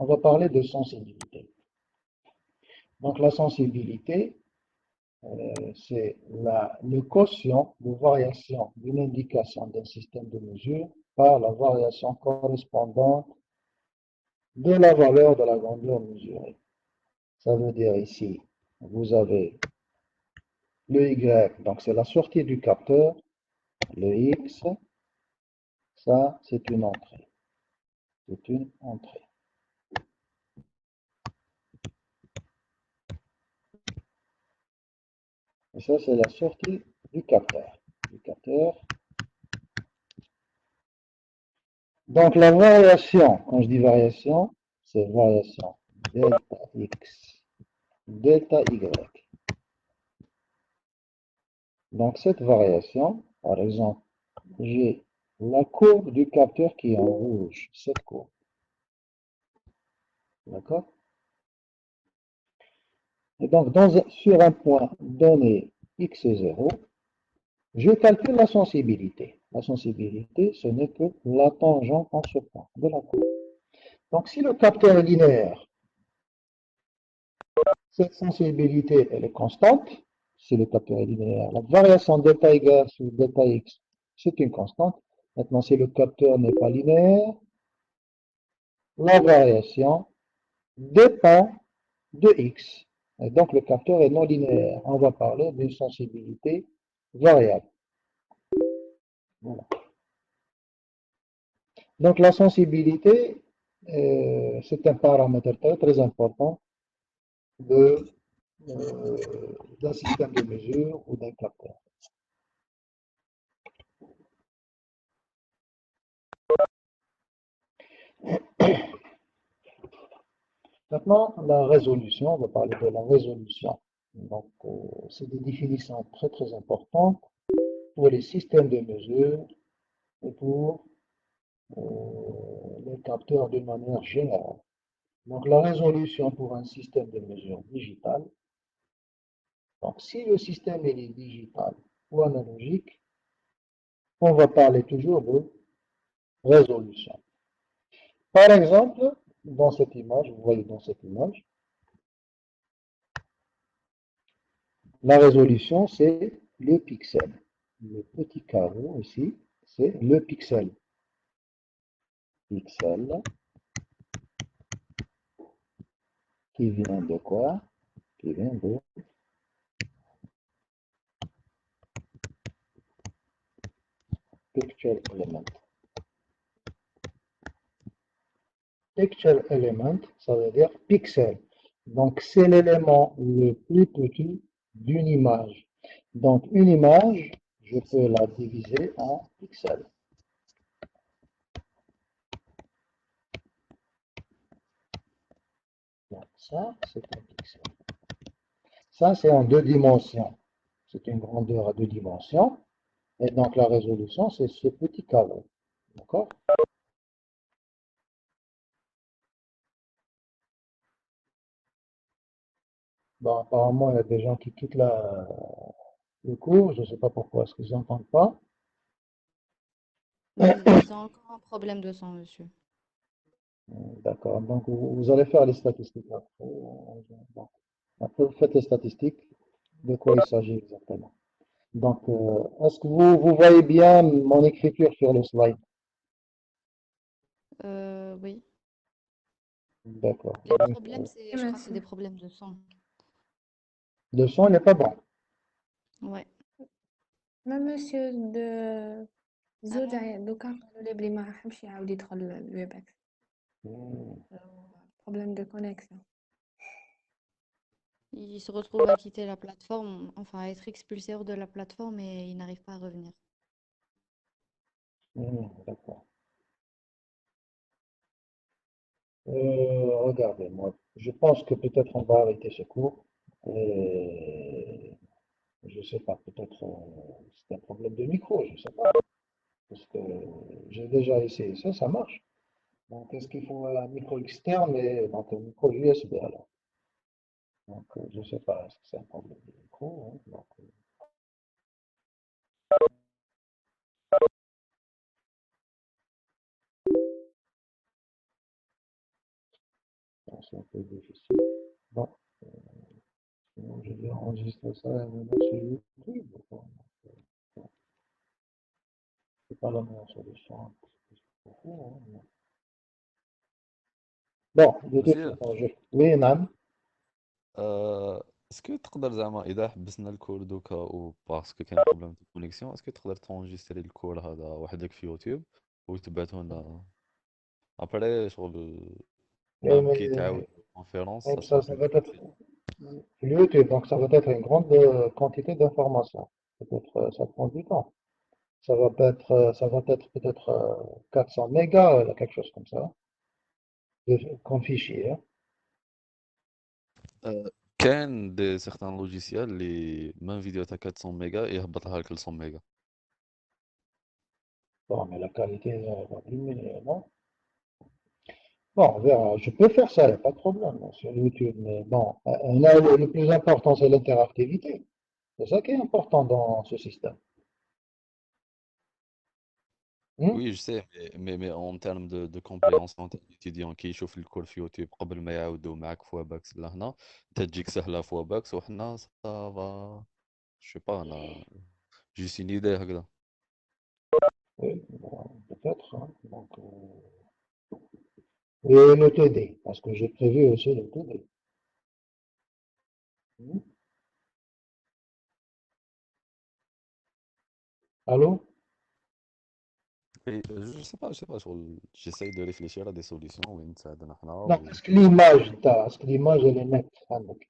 on va parler de sensibilité. Donc la sensibilité, c'est le quotient de variation d'une indication d'un système de mesure par la variation correspondante de la valeur de la grandeur mesurée. Ça veut dire ici, vous avez le Y, donc c'est la sortie du capteur, le X, ça c'est une entrée. C'est une entrée. Et ça c'est la sortie du capteur. Donc la variation, quand je dis variation, c'est variation delta X, delta Y. Donc cette variation, par exemple, j'ai la courbe du capteur qui est en rouge, cette courbe. D'accord? Et donc sur un point donné x0, je calcule la sensibilité. La sensibilité, ce n'est que la tangente en ce point de la courbe. Donc si le capteur est linéaire, cette sensibilité elle est constante. Si le capteur est linéaire, la variation delta y sur delta x, c'est une constante. Maintenant, si le capteur n'est pas linéaire, la variation dépend de x. Et donc le capteur est non linéaire. On va parler d'une sensibilité variable. Voilà. Donc la sensibilité, c'est un paramètre très important d'un système de mesure ou d'un capteur. Maintenant, la résolution, on va parler de la résolution. Donc, c'est des définitions très importantes pour les systèmes de mesure et pour les capteurs de manière générale. Donc, la résolution pour un système de mesure digital. Donc, si le système est digital ou analogique, on va parler toujours de résolution. Par exemple, dans cette image, vous voyez dans cette image, la résolution, c'est le pixel. Le petit carreau ici, c'est le pixel. Pixel qui vient de quoi? Qui vient de picture element. Picture element, ça veut dire pixel. Donc, c'est l'élément le plus petit d'une image. Donc, une image, je peux la diviser en pixels. Donc, ça, c'est un pixel. Ça, c'est en 2 dimensions. C'est une grandeur à 2 dimensions. Et donc, la résolution, c'est ce petit carré. D'accord? Bon, apparemment, il y a des gens qui quittent le cours. Je ne sais pas pourquoi. Est-ce qu'ils n'entendent pas? Ils ont encore un problème de sang, monsieur. D'accord. Donc, vous allez faire les statistiques après. Bon. Après, vous faites les statistiques. De quoi il s'agit exactement? Donc, est-ce que vous voyez bien mon écriture sur le slide? Oui. D'accord. Les Donc, problèmes, c'est, je crois que c'est Merci. des problèmes de sang. le son n'est pas bon. Ouais. ما مسيو زوج Alors, دوكا قالوا لي بلي ما راحش يعاود يدخل الويباكس بروبليم دو كونيكسيون. il se retrouve à quitter la plateforme, enfin à être expulsé hors de la plateforme et il n'arrive pas à revenir. D'accord. Regardez, moi, je pense que peut-être on va arrêter ce cours. Et je sais pas, peut-être c'est un problème de micro, je sais pas. Parce que j'ai déjà essayé ça, ça marche. Donc, est-ce qu'il faut un micro externe et donc un micro USB alors? Donc, je sais pas, est-ce que c'est un problème de micro, hein, donc, Donc, c'est un peu difficile. Bon, sinon, je vais enregistrer ça et le mettre sur YouTube. Bon, c'est pas la meilleure solution. Hein. Bon, de toute وسير façon, oui, Nam. اسكو تقدر زعما اذا حبسنا الكور دوكا و باسكو كاين بروبليم دو كونيكسيون اسكو تقدر تونجستري الكور هذا وحدك في يوتيوب وتبعثه لنا ابري شغل Mais, ميم كي تعاود الكونفيرونس سا سرا ça بلو va être فاسيل. sur YouTube, donc ça va être une grande quantité d'informations. Peut-être, ça prend du temps. Ça va être peut-être 400 mégas, quelque chose comme ça, comme fichier. Hein. كاين دي سيغتان لوجيسيال اللي ميم فيديو تاع 400 ميجا يهبطها لك ل 100 ميجا. Bon, mais la qualité va diminuer, non? Bon, on verra. Je peux faire ça, il n'y a pas de problème hein, sur YouTube. Mais bon, là, le plus important, c'est l'interactivité. C'est ça qui est important dans ce système. Hmm. وي جو سي مي اون تيرم دو كومبريهنسيون تاع ليتيديون كي يشوف الكور في يوتيوب قبل ما يعاودوا معاك فوا باكس لهنا تجيك سهله فوا باكس وحنا سافا جو با انا جيست اون ايدي هكذا. Oui, bon, peut-être. Hein. Donc, et le TD, parce que j'ai prévu aussi le TD. Hmm. Allô? Et je sais pas شغل j'essaye de réfléchir à des solutions وين تساعدنا حنا Non, و... est-ce que l'image, elle est nette? عندك؟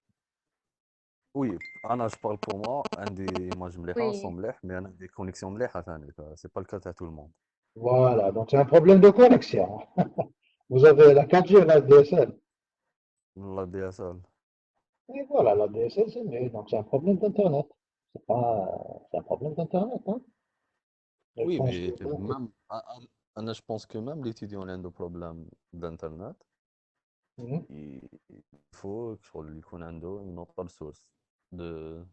وي انا جو بارل بور موا عندي ايماج مليحه Oui. صون مليح مي انا عندي كونيكسيون مليحه ثاني سي با الكا تاع تو الموند. Voilà, donc c'est un problème de connexion. Vous avez la 4G et la DSL. لا دي اس ال. Et voilà, la DSL, c'est mieux. Donc c'est un problème d'Internet. C'est un problème d'Internet. Hein. Je وي pense مي que ميم انا جو بونس كو ميم ليتيديون اللي عنده بروبليم دانترنت Mhm. faut شغل يكون عنده une autre source de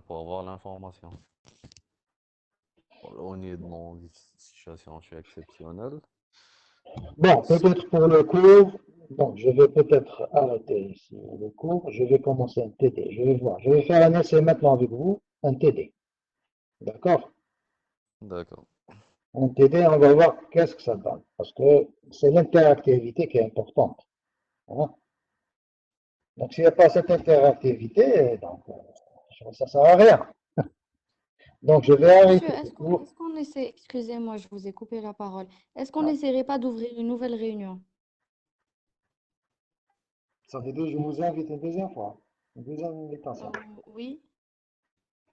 pour avoir l'information. Honnêtement, dans une situation je suis exceptionnelle. Bon, peut-être pour le cours, bon, je vais peut-être arrêter ici le cours. Je vais commencer un TD. Je vais voir. Je vais faire un essai maintenant avec vous, un TD. D'accord? D'accord. Un TD, on va voir qu'est-ce que ça donne. Parce que c'est l'interactivité qui est importante. Hein. Donc, s'il n'y a pas cette interactivité, donc, ça ne sert à rien. Donc, je vais Monsieur, arrêter le cours. est-ce qu'on essaie, excusez-moi, je vous ai coupé la parole. Est-ce qu'on Ah, n'essaierait pas d'ouvrir une nouvelle réunion? ça veut dire que je vous invite une deuxième fois. Une deuxième invitation. Oui,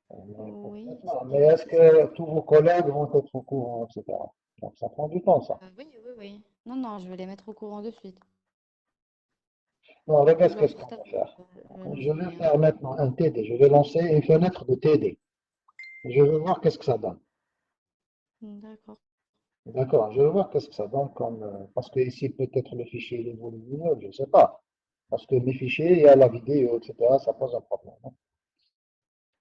oui, Mais est-ce que tous vos collègues vont être au courant, etc. Donc, ça prend du temps, ça. oui, oui, oui. Non, non, je vais les mettre au courant de suite. Non, regarde Je leur qu'est-ce qu'on partage va faire. le Je nouveau vais lien. faire maintenant un TD. Je vais lancer une fenêtre de TD. Je vais voir qu'est-ce que ça donne. D'accord. D'accord, je vais voir qu'est-ce que ça donne comme. Parce que ici, peut-être le fichier il est volumineux, je ne sais pas. Parce que mes fichiers, il y a la vidéo, etc. Ça pose un problème. Hein.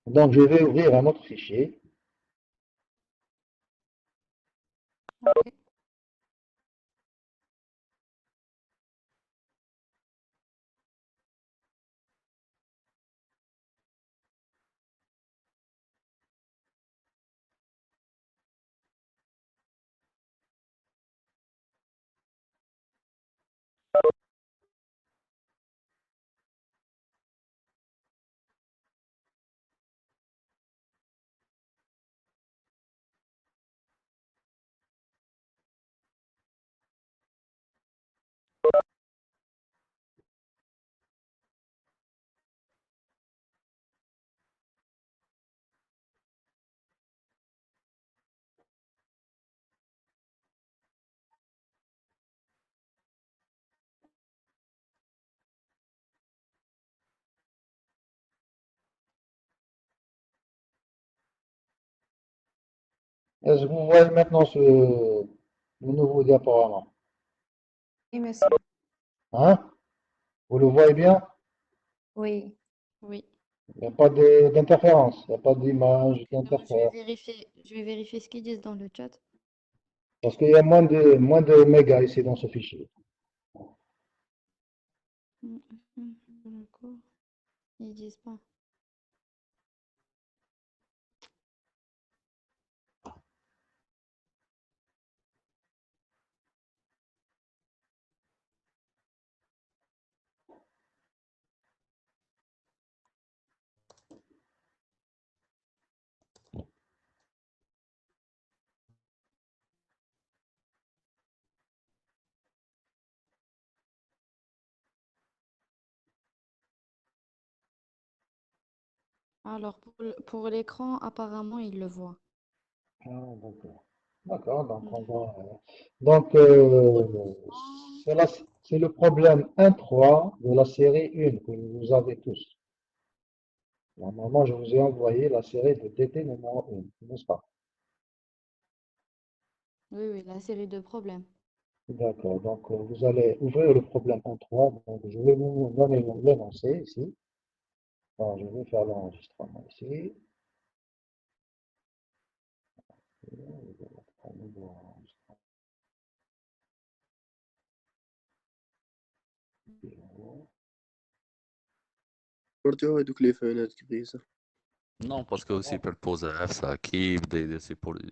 Donc, je vais ouvrir un autre fichier. Ok. Est-ce que vous voyez maintenant le nouveau diaporama? Oui, monsieur. Hein? Vous le voyez bien? Oui. Oui. Il n'y a pas d'interférence, il n'y a pas d'image qui Excusez-moi, interfère. je vais vérifier ce qu'ils disent dans le chat. Parce qu'il y a moins de mégas ici dans ce fichier. D'accord. Ils disent pas. Alors, pour l'écran, apparemment, ils le voient. Ah, d'accord. D'accord, donc on D'accord. va. Donc, c'est le problème 1.3 de la série 1 que vous avez tous. Normalement, je vous ai envoyé la série de TT numéro 1, n'est-ce pas? Oui, oui, la série de problèmes. D'accord, donc vous allez ouvrir le problème 1.3. Donc, je vais vous donner l'énoncé ici. Alors, je vais faire l'enregistrement ici. Je vais mettre un nouveau enregistrement. ورجعوا هذوك لي فانات كبيسة. Non, parce que superposer ça, qui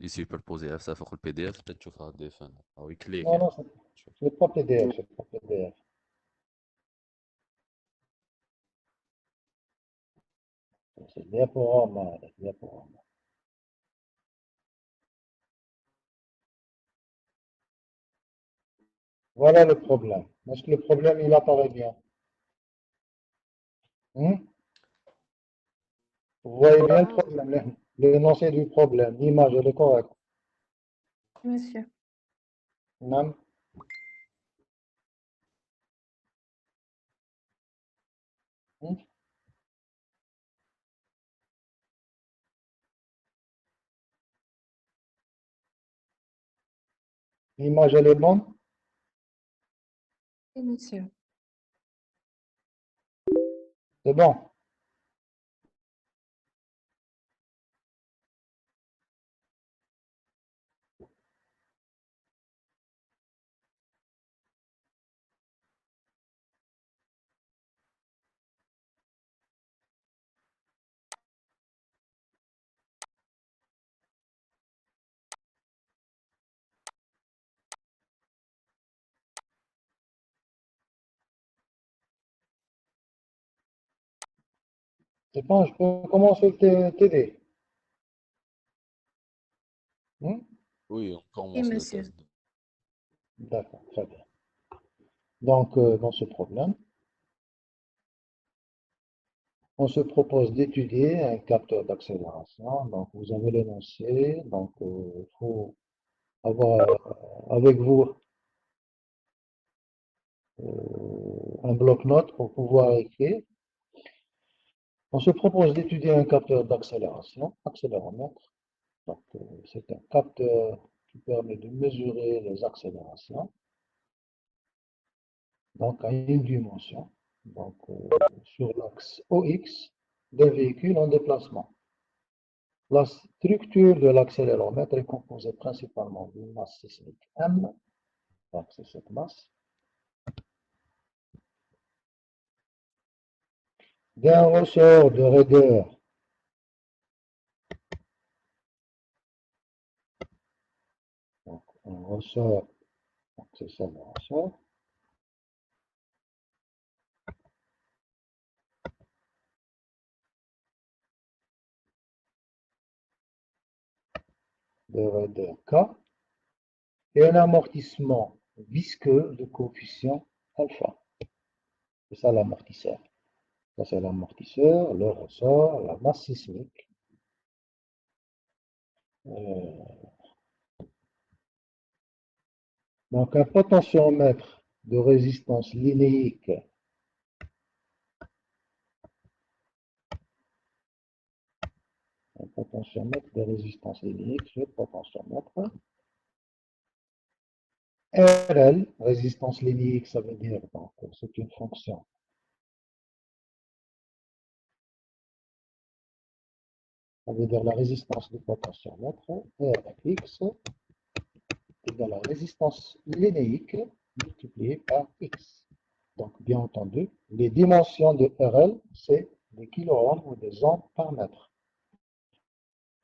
superposer ça فوق البي دي اف تشوفها ديفن او يكليك Non, non, يعني ce تشوف. n'est pas PDF, c'est pas PDF. C'est diaporama, diaporama. Voilà le problème. Est-ce que le problème, il apparaît bien? Hmm? Vous voyez bien le Ah, problème, l'énoncé du problème, l'image, elle est correcte. Monsieur. Non? Hmm? L'image, elle est bonne? Oui, monsieur. C'est bon. C'est bon, je peux commencer à t'aider. Hmm? Oui, on Oui, commence le monsieur. test. D'accord, très bien. Donc, dans ce problème, on se propose d'étudier un capteur d'accélération. Donc, vous avez l'énoncé. Donc, il faut avoir avec vous un bloc-notes pour pouvoir écrire. On se propose d'étudier un capteur d'accélération, accéléromètre. Donc, c'est un capteur qui permet de mesurer les accélérations, donc à une dimension, donc sur l'axe OX d'un véhicule en déplacement. La structure de l'accéléromètre est composée principalement d'une masse sismique M, donc c'est cette masse, d'un ressort de raideur, donc un ressort, donc c'est ça le ressort, de raideur K, et un amortissement visqueux de coefficient alpha. C'est ça l'amortisseur. Ça c'est l'amortisseur, le ressort, la masse sismique. Donc un potentiomètre de résistance linéique un potentiomètre de résistance linéique, le potentiomètre. RL, résistance linéique, ça veut dire, donc, c'est une fonction. Ça veut dire la résistance du potentiomètre, Rx, égale la résistance linéique multipliée par X. Donc, bien entendu, les dimensions de RL, c'est des kiloohms ou des ohms par mètre.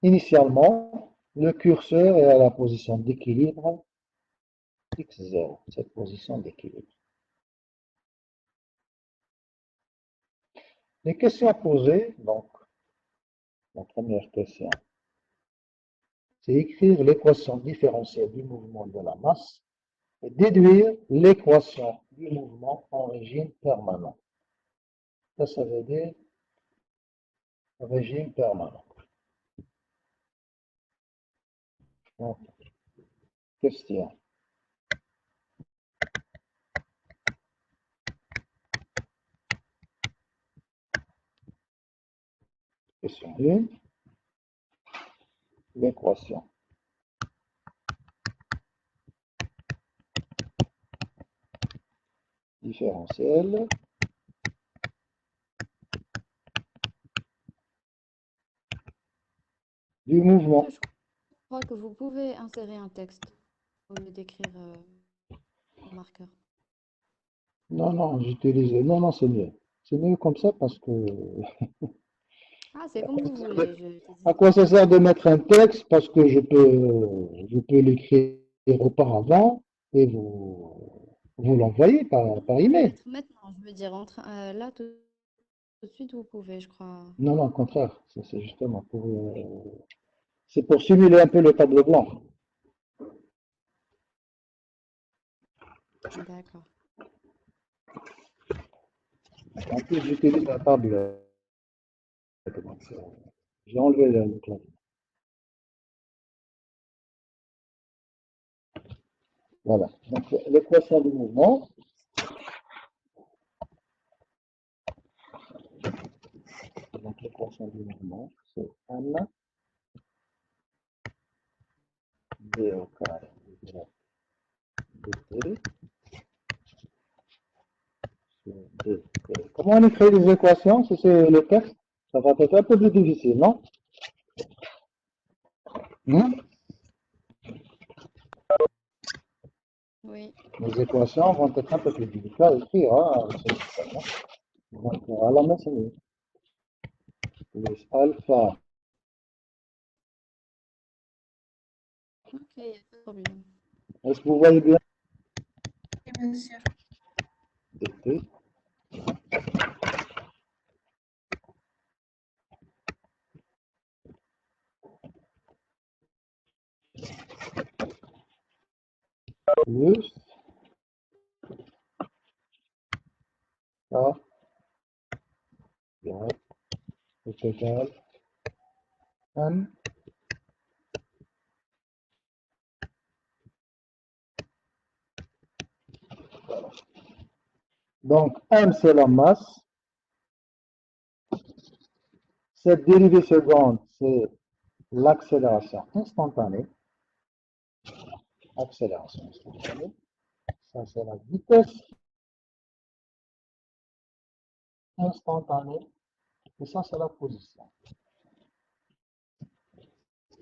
Initialement, le curseur est à la position d'équilibre x0, cette position d'équilibre. Les questions posées, donc, la première question, c'est écrire l'équation différentielle du mouvement de la masse et déduire l'équation du mouvement en régime permanent. Ça veut dire régime permanent. Donc, question. Question 1. L'équation différentielle du mouvement. Je crois que vous pouvez insérer un texte au lieu d'écrire en marqueur. Non, j'utilise. Non, c'est mieux. C'est mieux comme ça parce que. Ah, c'est comme vous voulez. À quoi ça sert de mettre un texte? Parce que je peux l'écrire auparavant et vous l'envoyez par email. Maintenant, je veux dire, là, tout de suite, vous pouvez, je crois. Non, au contraire. C'est justement c'est pour simuler un peu le tableau blanc. D'accord. En plus, j'utilise la table. J'ai enlevé le clavier. Voilà. Donc, l'équation du mouvement. Donc, l'équation du mouvement, c'est M d au carré dt sur 2. Comment on écrit les équations si c'est le texte? Ça va être un peu plus difficile, non? Oui. Les équations vont être un peu plus difficiles à écrire. Hein, donc, à la main, c'est mieux. Plus alpha Ok, il n'y a pas de problème. est-ce que vous voyez bien Oui, monsieur. dt plus A y est égal M donc M c'est la masse, cette dérivée seconde c'est l'accélération instantanée, ça c'est la vitesse instantanée et ça c'est la position.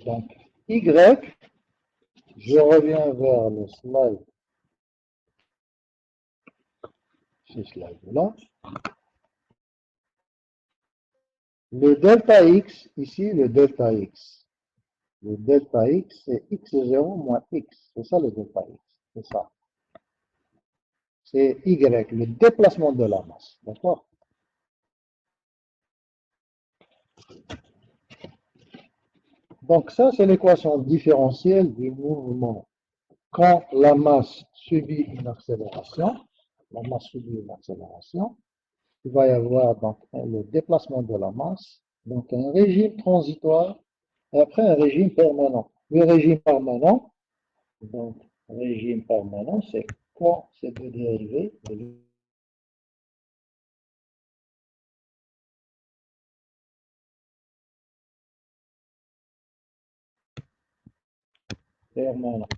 Donc Y, je reviens vers le slide, ce slide là. Le delta X, ici le delta X. Le delta X, c'est X0 moins X. C'est ça le delta X. C'est ça. C'est Y, le déplacement de la masse. D'accord? Donc ça, c'est l'équation différentielle du mouvement. Quand la masse subit une accélération, il va y avoir donc le déplacement de la masse, donc un régime transitoire et après un régime permanent. Le régime permanent, donc régime permanent, c'est quand ces deux dérivés permanent.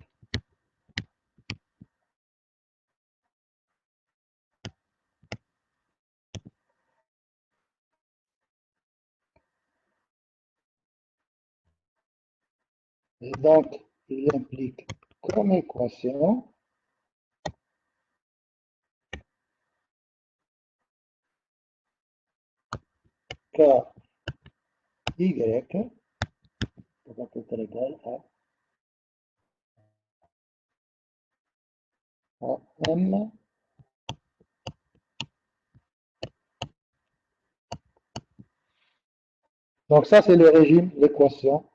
Et donc, il implique comme équation K, Y, va être égal à M. Donc ça, c'est le régime, l'équation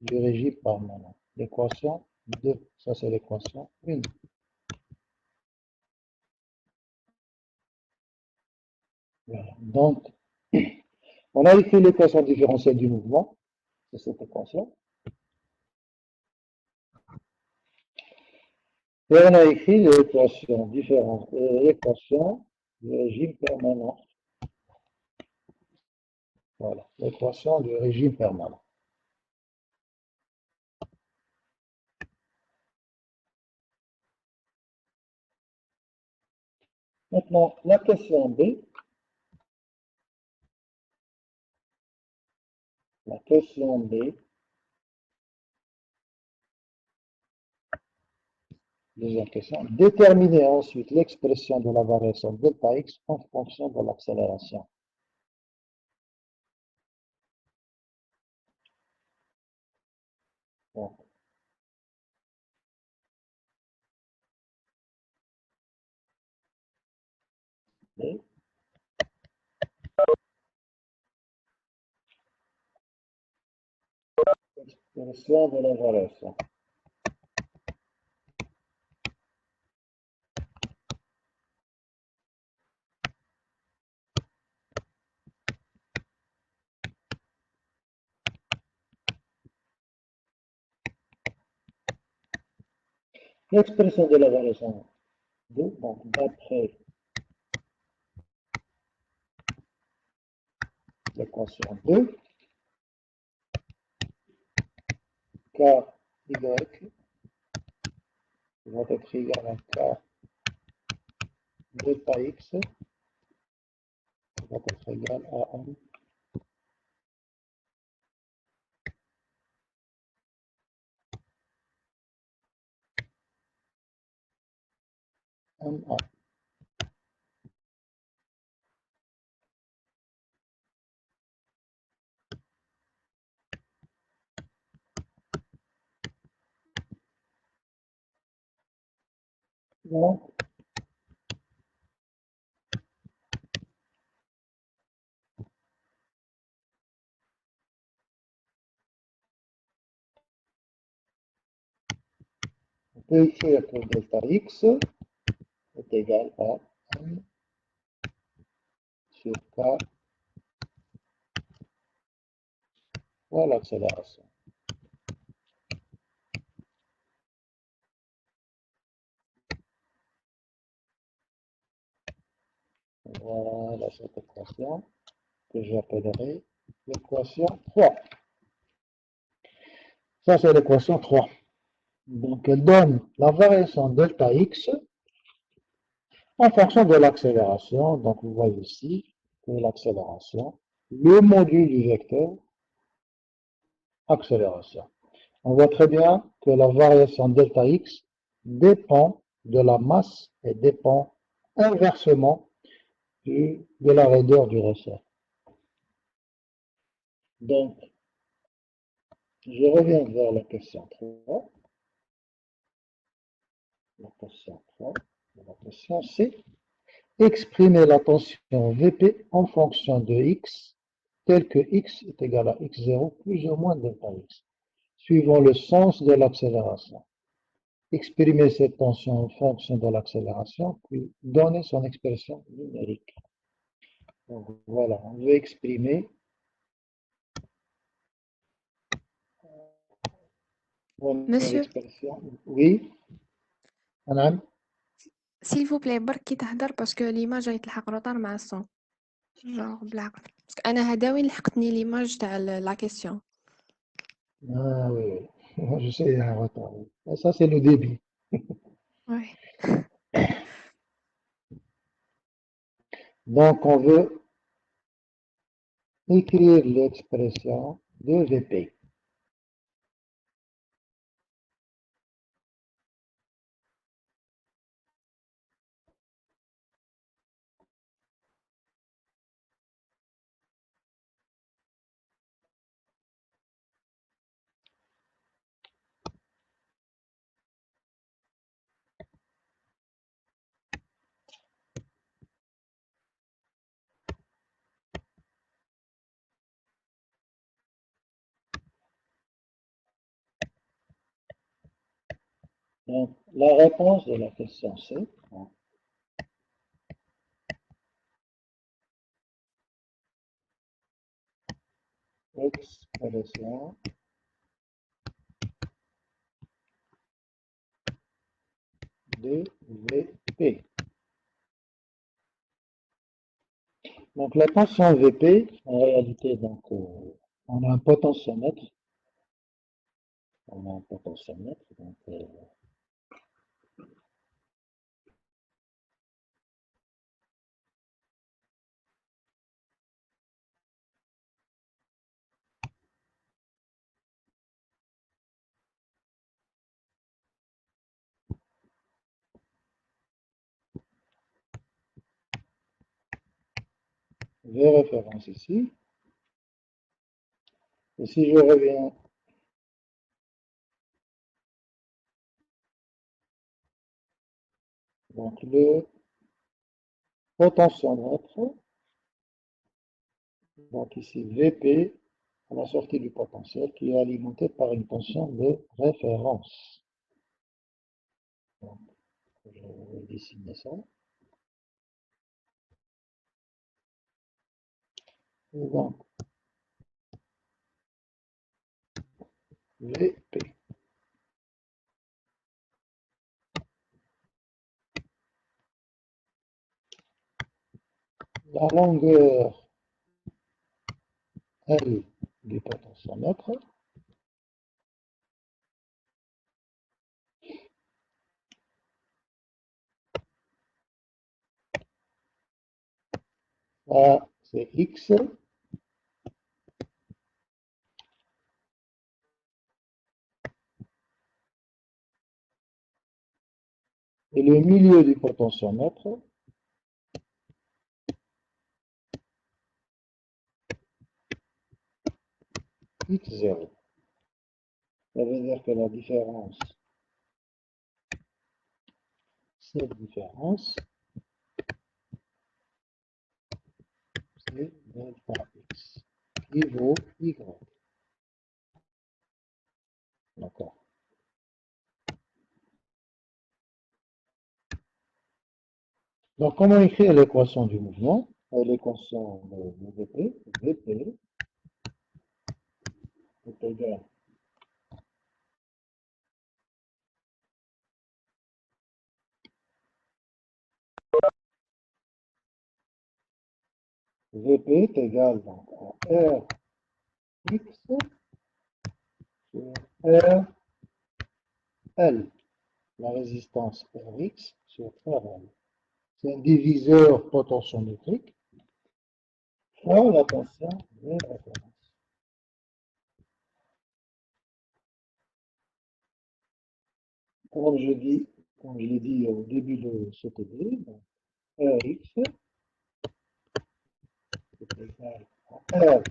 du régime permanent. L'équation 2, ça c'est l'équation 1. Voilà. Donc, on a écrit l'équation différentielle du mouvement, c'est cette équation. Et on a écrit l'équation l'équation du régime permanent. Voilà, l'équation du régime permanent. Maintenant, la question B. La question B. Deuxième question. Déterminer ensuite l'expression de la variation delta x en fonction de l'accélération. Donc, B. Expression de la variation. L'expression de la variation 2, donc d'après l'équation 2, K, Y va être égal à K delta x va être égal à MA. Donc, on peut écrire que delta x est égal à M sur K fois l'accélération. Voilà cette équation que j'appellerai l'équation 3. Ça, c'est l'équation 3. Donc, elle donne la variation delta x en fonction de l'accélération. Donc, vous voyez ici que l'accélération, le module du vecteur, accélération. On voit très bien que la variation delta x dépend de la masse et dépend inversement de la raideur du ressort. Donc, je reviens vers la question 3. La question 3, la question C. Exprimer la tension Vp en fonction de x, tel que x est égal à x0 plus ou moins delta x, suivant le sens de l'accélération. Exprimer cette tension en fonction de l'accélération, puis donner son expression numérique. Donc, voilà, on veut exprimer Monsieur, l'expression. Oui, madame. s'il vous plaît بركي تهدر باسكو ليماج غيتلحق روطار مع الصون جونغ بالعقل باسكو انا هدا وين لحقتني ليماج تاع لا كيسيون. Ah oui, oui. Moi, je sais, il y a un retard. Oui. Ça, c'est le débit. وي Donc, on veut écrire l'expression de Vp. Donc, la réponse de la question C, expression de VP. Donc, la tension VP, en réalité, donc, on a un potentiomètre. On a un potentiomètre. Donc, V référence ici. Et si je reviens donc le potentiomètre, donc ici VP, à la sortie du potentiel, qui est alimenté par une tension de référence. Donc, je vais dessiner ça. Et donc, VP. La longueur L du potentiomètre, ça c'est X, et le milieu du potentiomètre, X0. Ça veut dire que la différence, cette différence, c'est delta X, qui vaut Y. D'accord. Donc, comment écrire l'équation du mouvement? L'équation de VP, VP est égal VP est égal donc à Rx sur RL, la résistance Rx sur RL. C'est un diviseur potentiométrique fois la tension de référence. Comme je l'ai dit au début de ce TD, Rx est égal à R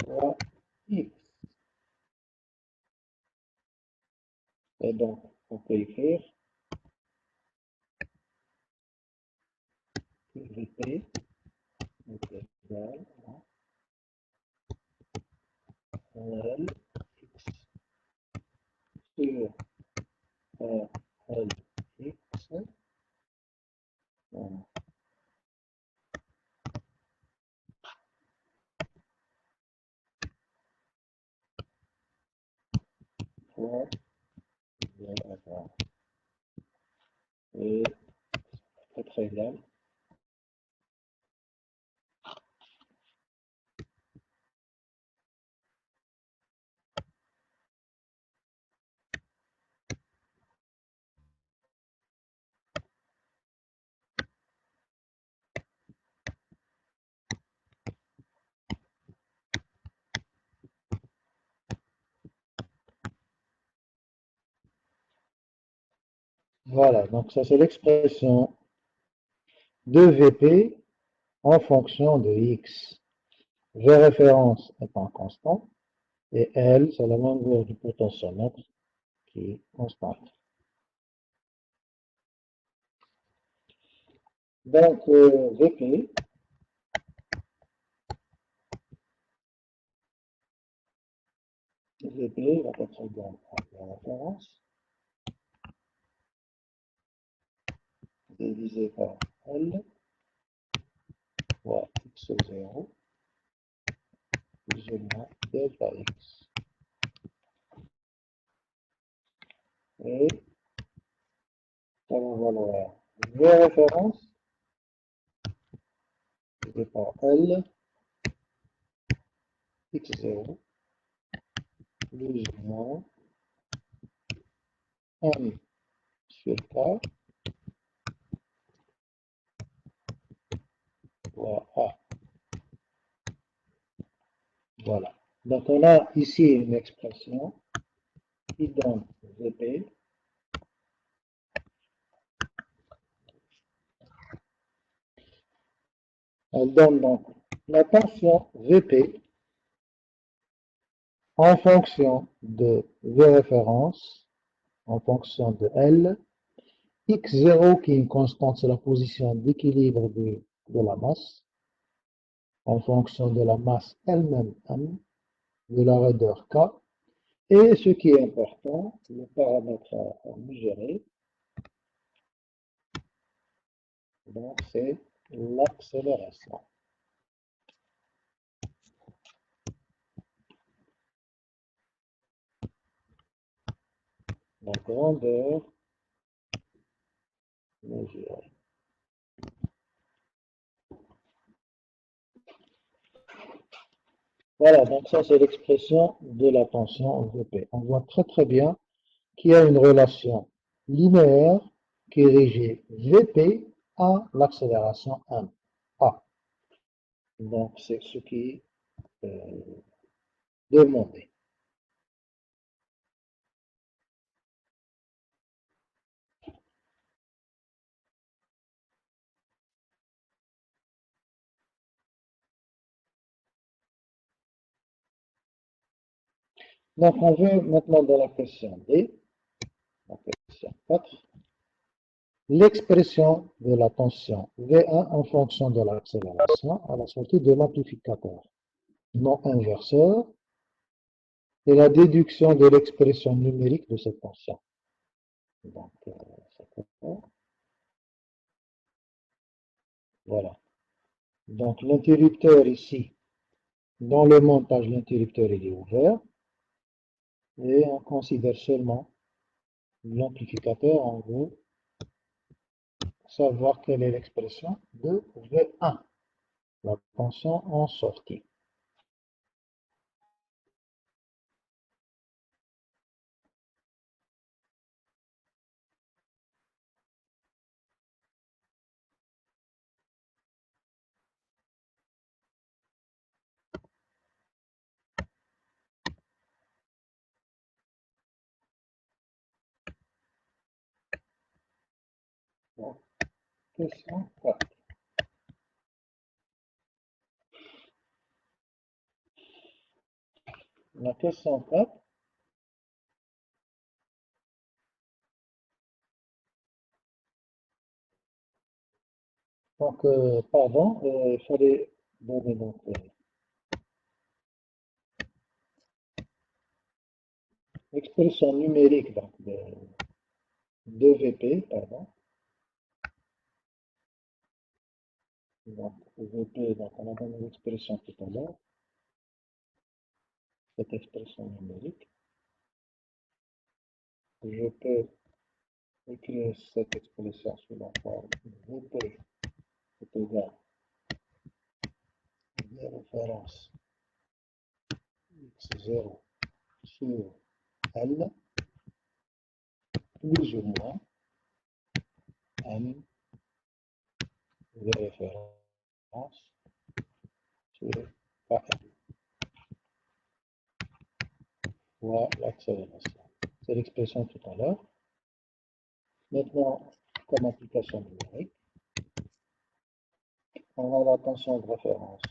fois X. Et donc, on peut écrire que VP est égal à RL X sur RL X fois VRL. Et c'est très égal. Voilà, donc ça c'est l'expression de VP en fonction de X. V référence étant constant, Et L, c'est la longueur du potentiomètre qui est constante. Donc, VP, VP va être égal à la référence divisé par L fois x0 plus ou moins delta x. Et ça va valoir V référence divisé par L x0 plus ou moins M sur K fois A. Voilà. Donc on a ici une expression qui donne VP. Elle donne donc la tension VP en fonction de V référence, en fonction de L, x0 qui est une constante, c'est la position d'équilibre de la masse, en fonction de la masse elle-même M, de la raideur K, et ce qui est important, le paramètre à mesurer, donc c'est l'accélération. La grandeur mesurée. Voilà, donc ça c'est l'expression de la tension VP. On voit très très bien qu'il y a une relation linéaire qui est régie VP à l'accélération M, A. Donc c'est ce qui est demandé. Donc on veut maintenant dans la question D, la question 4, l'expression de la tension V1 en fonction de l'accélération à la sortie de l'amplificateur non inverseur et la déduction de l'expression numérique de cette tension. Donc, voilà. Donc l'interrupteur ici, dans le montage, l'interrupteur il est ouvert et on considère seulement l'amplificateur. On veut savoir quelle est l'expression de V1, la tension en sortie. Donc, question 4. La question 4, donc, pardon, il fallait donner donc l'expression numérique donc, de VP, pardon. Donc, VP, donc on a donné l'expression tout à l'heure, cette expression numérique. Je peux écrire cette expression sous la forme VP est égal à référence x0 sur L plus ou moins M de référence sur KM fois l'accélération. C'est l'expression tout à l'heure. Maintenant, comme application numérique, on a la tension de référence,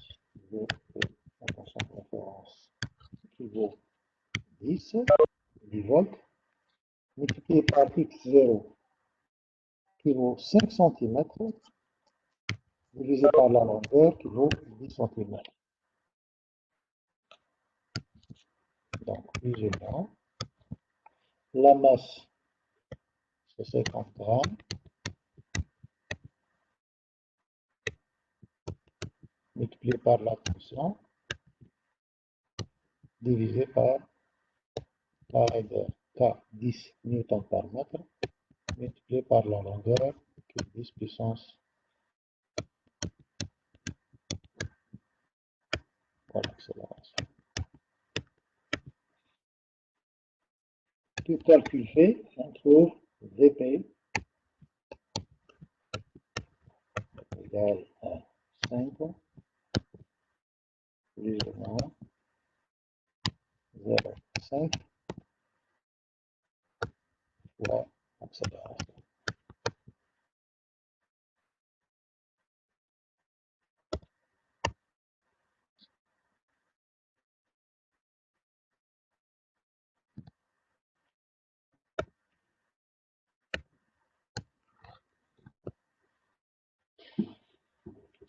la tension de référence qui vaut 10 millivolts, multiplié par x0 qui vaut 5 cm, divisé par la longueur qui vaut 10 cm. Donc, plus ou moins, la masse, c'est 50 grammes, multiplié par la tension, divisé par la raideur, K 10 newtons par mètre, multiplié par la longueur, qui est 10 puissance. Voilà, accélération. Tout calcul fait, on trouve Vp égale à 5 plus ou moins 0,5 fois accélération.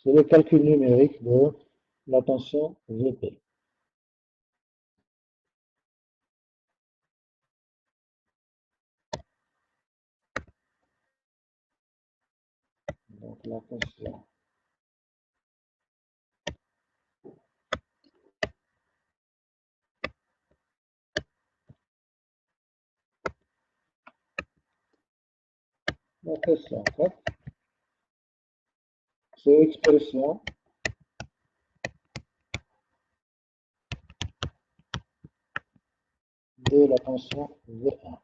C'est le calcul numérique de la tension Vp. Donc la tension en fait, c'est l'expression de la tension V1.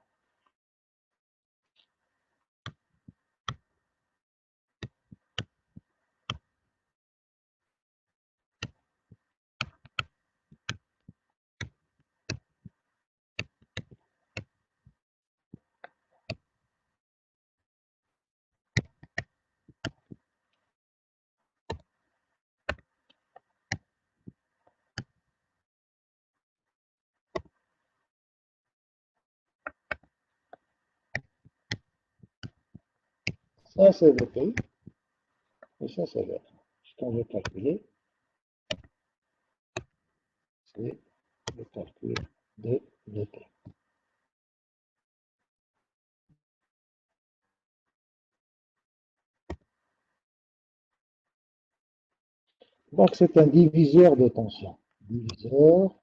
Ça c'est Vp et ça c'est V1. Ce qu'on veut calculer, c'est le calcul de Vp. Donc c'est un diviseur de tension. Diviseur,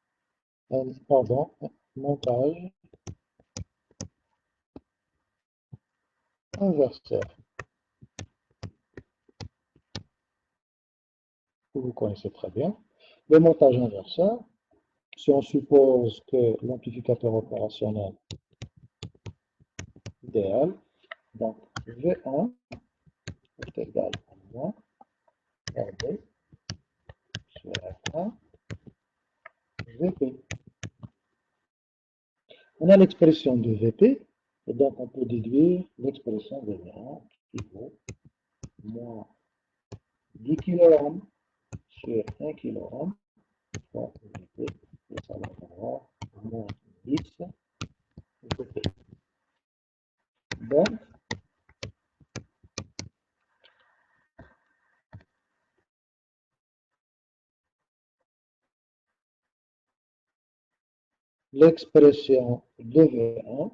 pardon, montage inverseur. Vous connaissez très bien. Le montage inverseur, si on suppose que l'amplificateur opérationnel idéal, donc V1 est égal à moins RD sur R1 VP. On a l'expression de VP, et donc on peut déduire l'expression de V1 qui vaut moins 10 kΩ sur 1 kΩ fois VP, et ça va avoir moins 10 VP. Donc, l'expression de V1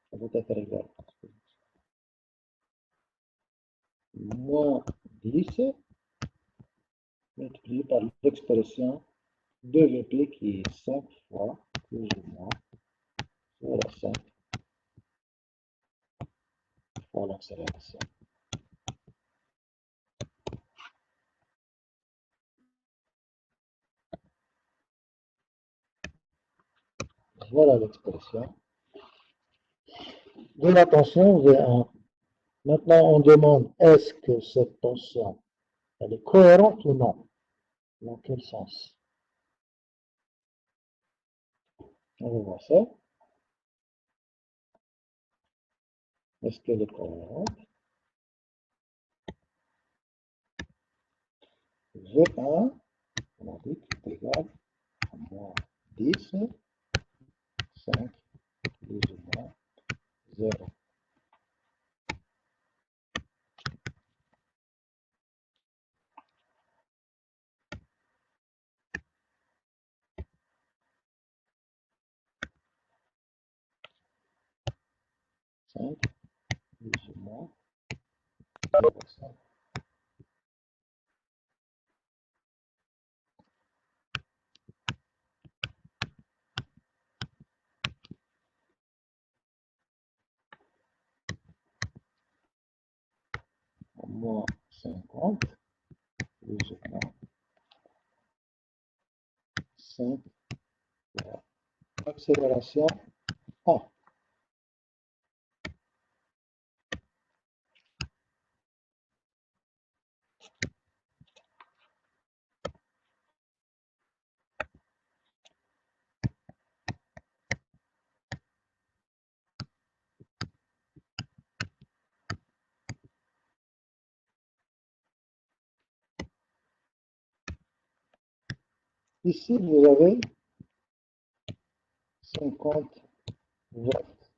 ça va être égal à moins 10 multiplié par l'expression de VP qui est 5 fois plus ou moins voilà 5 fois l'accélération. Voilà l'expression de la tension V1. Maintenant, on demande est-ce que cette tension elle est cohérente ou non? Dans quel sens? On va voir ça. Est-ce qu'elle est cohérente? V1, on périodique est égal à moins 10, 5 plus ou moins 0. Plus ou moins 0,5. Moins 50 plus ou moins 5. Accélération A. Ici, vous avez 50 volts.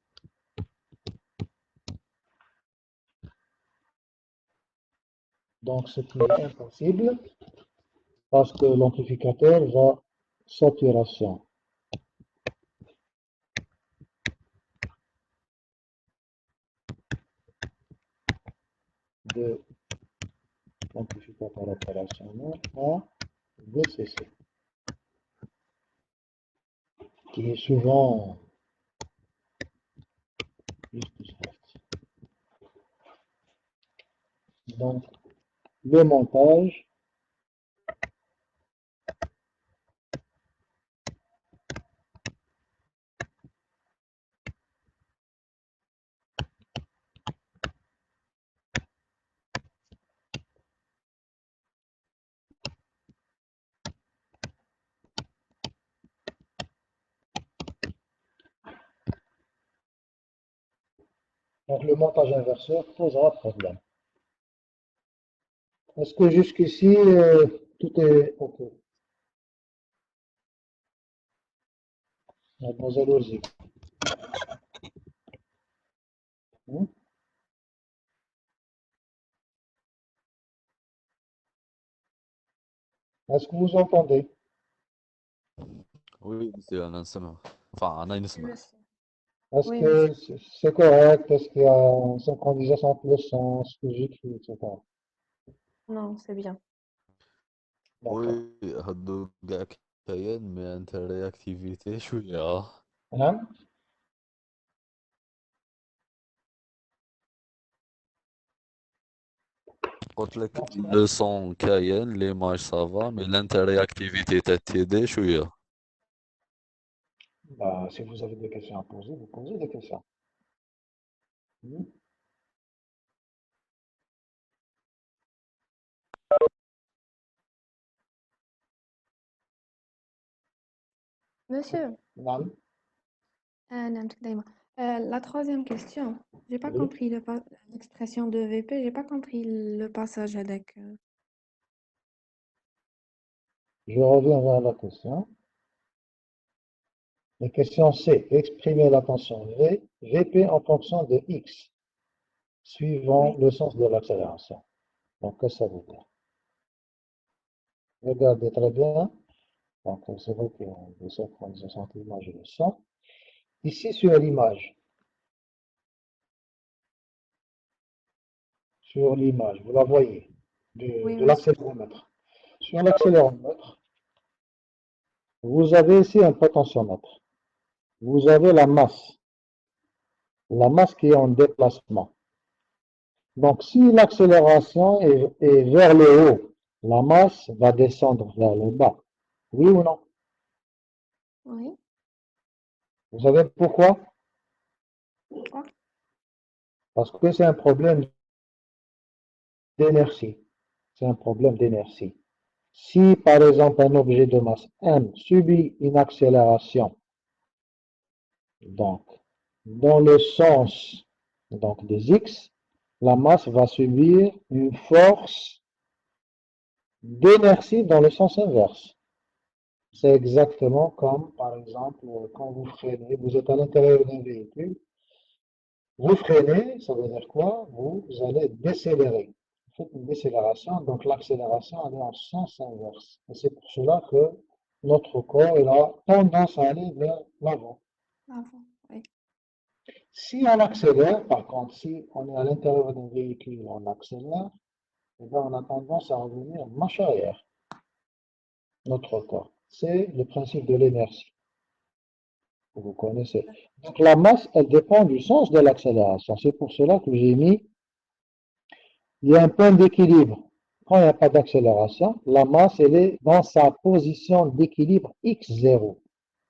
Donc, ce qui est impossible parce que l'amplificateur va saturation de l'amplificateur opérationnel à VCC, qui est souvent plus de 10 Hz. Donc, le montage Donc le montage inverseur posera problème. Est-ce que jusqu'ici, tout est OK? Mademoiselle Ozzy. Hmm? Est-ce que vous entendez? وي سي انا نسمع انا نسمع Est-ce Oui, que monsieur. c'est correct? Est-ce qu'il y a une synchronisation entre le son, ce que j'écris, etc. Non, c'est bien. D'accord. وي هادو كاع كاين مي انت رياكتيفيتي شويه Hein? قلت لك Donc, لو سون كاين ليماج سافا مي الانتر رياكتيفيتي تاع تيدي شويه bah, si vous avez des questions à poser, vous posez des questions. Hmm? Monsieur, Non? نعمتك دايما. La troisième question, j'ai pas Oui. compris l'expression de VP, j'ai pas compris le passage avec. Je reviens vers la question. La question C. Exprimer la tension V, Vp en fonction de X, suivant Oui. le sens de l'accélération. Donc, qu'est-ce que ça veut dire? Regardez très bien. Donc, c'est vrai qu'il y a des synchronisations entre l'image et le son. Ici, sur l'image, vous la voyez, Oui, de monsieur. l'accéléromètre. Sur l'accéléromètre, vous avez ici un potentiomètre. Vous avez la masse qui est en déplacement. Donc, si l'accélération est vers le haut, la masse va descendre vers le bas. Oui ou non? Oui. Vous savez pourquoi? Pourquoi? Parce que c'est un problème d'inertie. C'est un problème d'inertie. Si, par exemple, un objet de masse m subit une accélération, donc, dans le sens donc, des x, la masse va subir une force d'inertie dans le sens inverse. C'est exactement comme, par exemple, quand vous freinez, vous êtes à l'intérieur d'un véhicule, vous freinez, ça veut dire quoi? Vous allez décélérer. Vous faites une décélération, donc l'accélération elle est en sens inverse. Et c'est pour cela que notre corps il a tendance à aller vers l'avant. Avant, oui. Si on accélère, par contre, si on est à l'intérieur d'un véhicule, on accélère, eh bien, on a tendance à revenir marche arrière, notre corps. C'est le principe de l'inertie, que vous connaissez. Donc la masse, elle dépend du sens de l'accélération. C'est pour cela que j'ai mis, il y a un point d'équilibre. Quand il n'y a pas d'accélération, la masse, elle est dans sa position d'équilibre x0.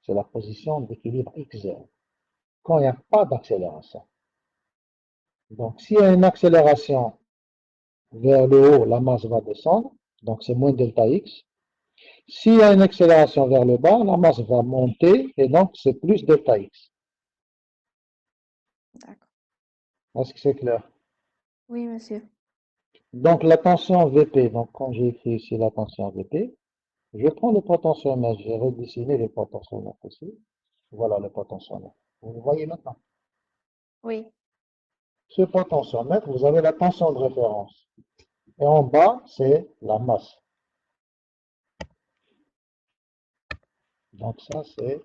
C'est la position d'équilibre x0. Quand il n'y a pas d'accélération. Donc, s'il y a une accélération vers le haut, la masse va descendre. Donc, c'est moins delta x. S'il y a une accélération vers le bas, la masse va monter et donc c'est plus delta x. D'accord. Est-ce que c'est clair? Oui, monsieur. Donc, la tension VP, donc quand j'ai écrit ici la tension VP, je prends le potentiomètre, j'ai redessiné le potentiomètre ici. Voilà le potentiomètre. Vous le voyez maintenant. Oui. Ce potentiomètre, vous avez la tension de référence. Et en bas, c'est la masse. Donc ça, c'est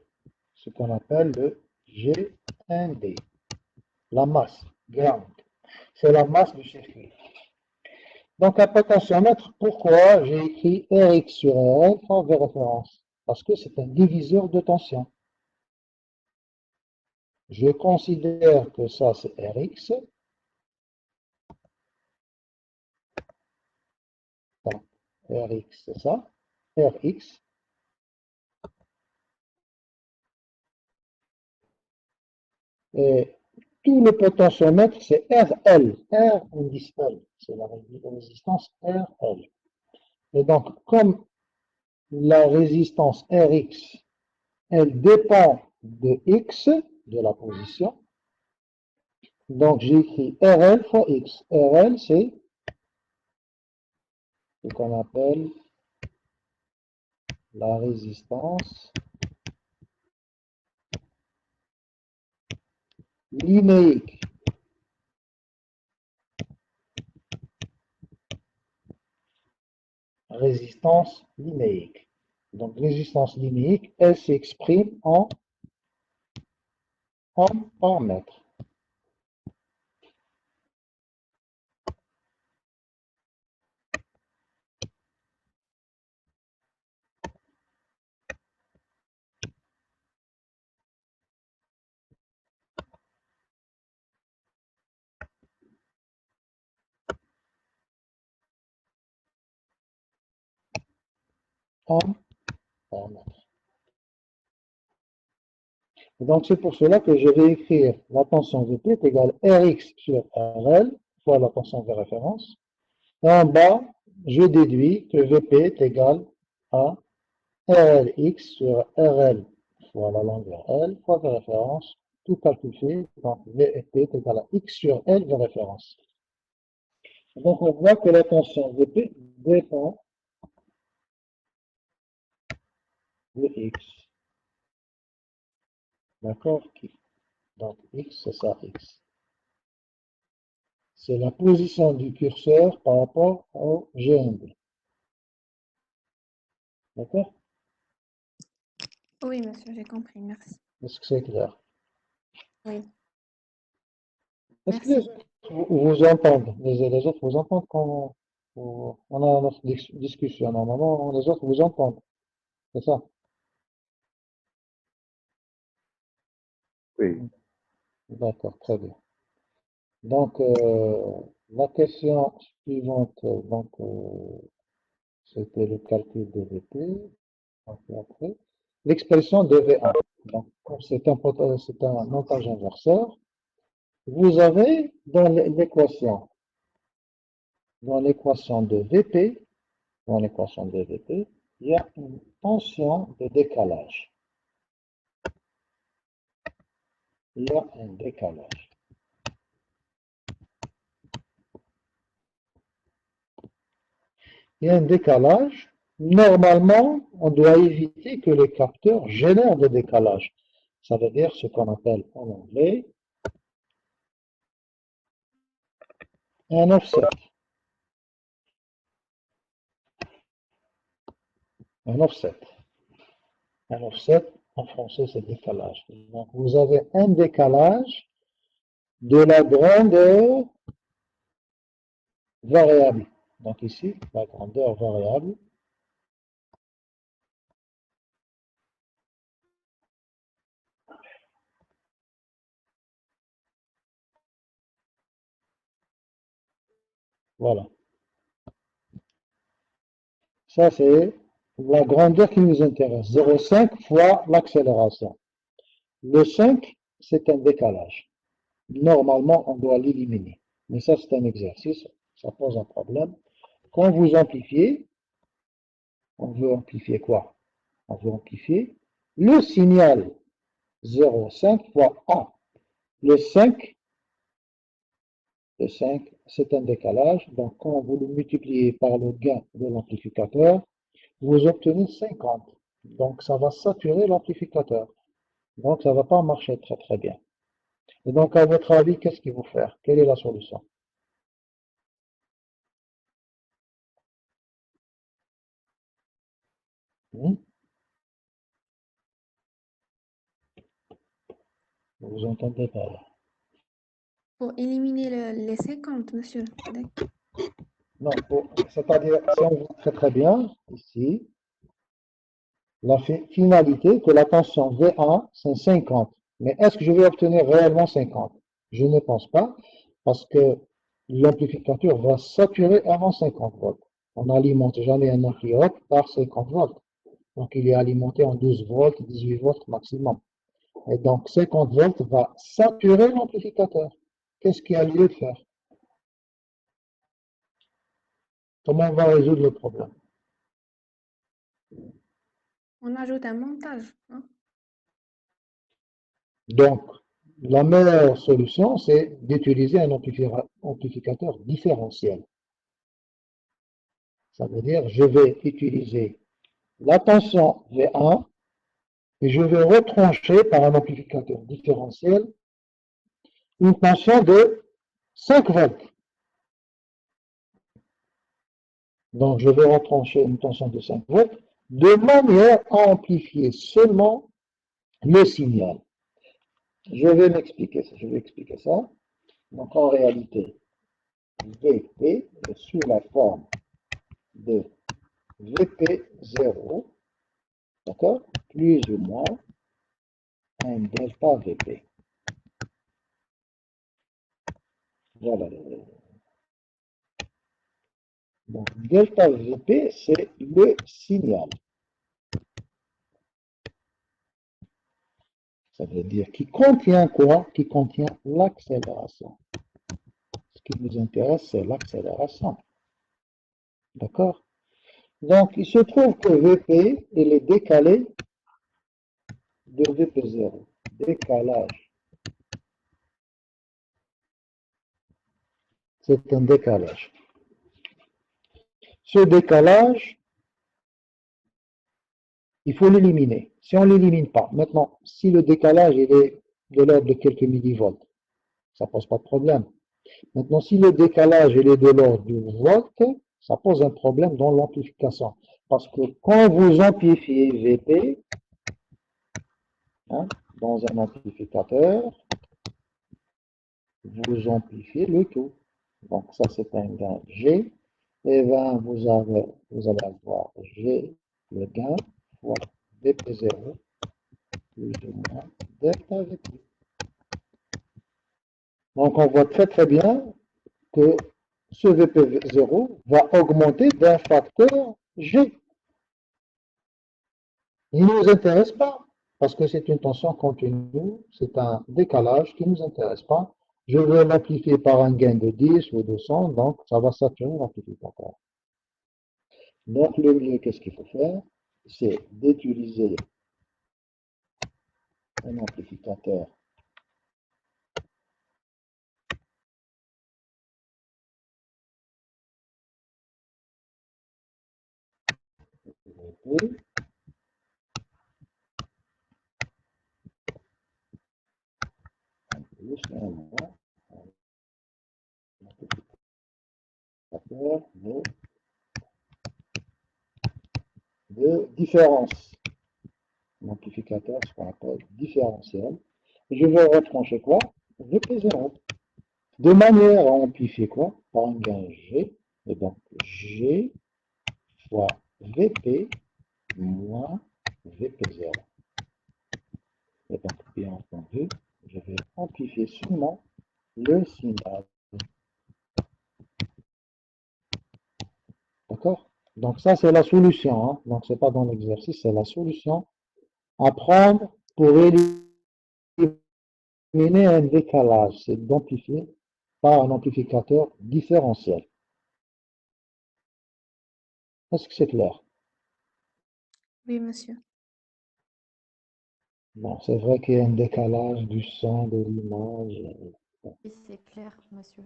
ce qu'on appelle le G1D. La masse, ground. C'est la masse du circuit. Donc un potentiomètre, pourquoi j'ai écrit Rx sur RL sans de référence? Parce que c'est un diviseur de tension. Je considère que ça, c'est Rx. Donc, Rx, c'est ça. Rx. Et tout le potentiomètre, c'est RL. R, on dit L. C'est la résistance RL. Et donc, comme la résistance Rx, elle dépend de X, de la position, donc j'écris RL fois X. RL, c'est ce qu'on appelle la résistance linéique. Résistance linéique. Donc, résistance linéique, elle s'exprime en ohms par mètre. Ohms par mètre. Donc, c'est pour cela que je vais écrire la tension VP est égale Rx sur RL fois la tension de référence. Et en bas, je déduis que VP est égal à RLX sur RL fois la longueur L fois de référence, tout calcul fait, donc VP est égal à X sur L de référence. Donc, on voit que la tension VP dépend de X. D'accord? Donc, X, c'est ça, X. C'est la position du curseur par rapport au GND. D'accord? Oui, monsieur, j'ai compris. Merci. Est-ce que c'est clair? Oui. Est-ce que Merci. les autres vous entendent? Les autres vous entendent quand on a notre discussion? Normalement, les autres vous entendent. C'est ça? Oui. D'accord, très bien. Donc, la question suivante, donc, c'était le calcul de VP. Donc, après, l'expression de V1. Donc, comme c'est un montage inverseur, vous avez dans l'équation de VP, dans l'équation de VP, il y a une tension de décalage. Il y a un décalage. Il y a un décalage Normalement, on doit éviter que les capteurs génèrent des décalages. Ça veut dire ce qu'on appelle en anglais un offset. Un offset. Un offset, en français, c'est décalage. Donc, vous avez un décalage de la grandeur variable. Donc ici, la grandeur variable. Voilà. Ça, c'est la grandeur qui nous intéresse. 0,5 fois l'accélération. Le 5, c'est un décalage. Normalement, on doit l'éliminer. Mais ça, c'est un exercice. Ça pose un problème. Quand vous amplifiez, on veut amplifier quoi? On veut amplifier le signal 0,5 fois 1. Le 5, c'est un décalage. Donc, quand vous le multipliez par le gain de l'amplificateur, vous obtenez 50. Donc, ça va saturer l'amplificateur. Donc, ça ne va pas marcher très très bien. Et donc, à votre avis, qu'est-ce qu'il faut faire? Quelle est la solution? Vous entendez pas là? Pour éliminer les 50, monsieur. D'accord. Non, c'est-à-dire, si on voit très très bien, ici, la finalité que la tension V1, c'est 50. Mais est-ce que je vais obtenir réellement 50? Je ne pense pas, parce que l'amplificateur va saturer avant 50 volts. On n'alimente jamais un ampli par 50 volts. Donc, il est alimenté en 12 volts, 18 volts maximum. Et donc, 50 volts va saturer l'amplificateur. Qu'est-ce qu'il y a lieu de faire? Comment on va résoudre le problème? On ajoute un montage, hein. Donc, la meilleure solution, c'est d'utiliser un amplificateur différentiel. Ça veut dire, je vais utiliser la tension V1 et je vais retrancher par un amplificateur différentiel une tension de 5 volts. Donc, je vais retrancher une tension de 5 volts de manière à amplifier seulement le signal. Je vais expliquer ça. Donc, en réalité, VP est sous la forme de VP0, d'accord, plus ou moins un delta VP. Voilà. Donc, delta VP, c'est le signal. Ça veut dire qui contient quoi? Qui contient l'accélération. Ce qui nous intéresse, c'est l'accélération. D'accord? Donc, il se trouve que VP, il est décalé de VP0. Décalage. C'est un décalage. Ce décalage, il faut l'éliminer. Si on ne l'élimine pas, maintenant, si le décalage il est de l'ordre de quelques millivolts, ça ne pose pas de problème. Maintenant, si le décalage il est de l'ordre du volt, ça pose un problème dans l'amplification. Parce que quand vous amplifiez VP, hein, dans un amplificateur, vous amplifiez le tout. Donc ça, c'est un gain G. Et bien, vous allez avoir G, le gain, fois VP0, plus ou moins delta VP. Donc on voit très très bien que ce VP0 va augmenter d'un facteur G. Il ne nous intéresse pas, parce que c'est une tension continue, c'est un décalage qui ne nous intéresse pas. Je veux l'amplifier par un gain de 10 ou de 100, donc ça va saturer l'amplificateur. Donc le mieux, qu'est-ce qu'il faut faire? C'est d'utiliser un amplificateur et plus un moins facteur de différence. L'amplificateur, ce qu'on appelle différentiel. Je vais retrancher quoi? VP0. De manière à amplifier quoi? Par un gain G. Et donc G fois VP moins VP0. Et donc, bien entendu, je vais amplifier seulement le signal. D'accord? Donc ça, c'est la solution. Hein? Donc, c'est pas dans l'exercice, c'est la solution à prendre pour éliminer un décalage. C'est d'amplifier par un amplificateur différentiel. Est-ce que c'est clair? Oui, monsieur. Bon, c'est vrai qu'il y a un décalage du son, de l'image. Oui, c'est clair, monsieur.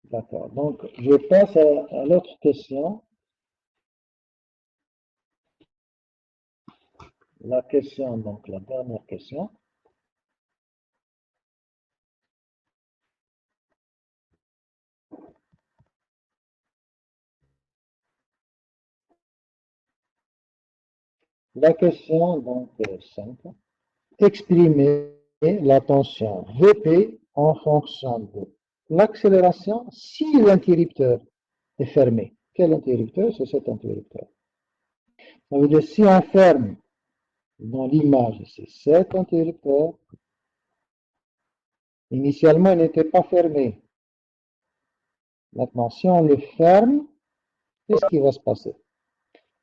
D'accord. Donc, je passe à l'autre question. La question, donc la dernière question. La question, donc, est simple. Exprimer la tension Vp en fonction de l'accélération si l'interrupteur est fermé. Quel interrupteur? C'est cet interrupteur. Ça veut dire si on ferme dans l'image, c'est cet interrupteur. Initialement, il n'était pas fermé. Maintenant, si on le ferme, qu'est-ce qui va se passer?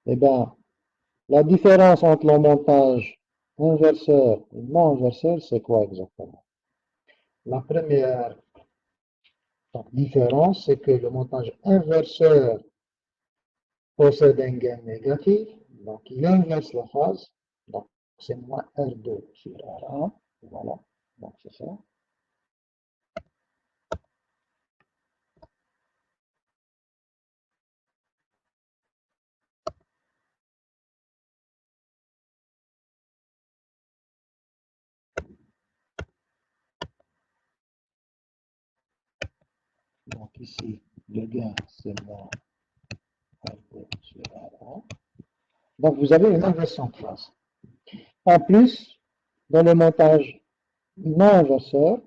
Eh bien, la différence entre le montage inverseur et non inverseur, c'est quoi exactement? La première différence, c'est que le montage inverseur possède un gain négatif, donc il inverse la phase, donc c'est moins R2 sur R1, voilà, donc c'est ça. Donc ici, le gain, c'est moins R2 sur R1. Donc vous avez une inversion de phase. En plus, dans le montage non inverseur,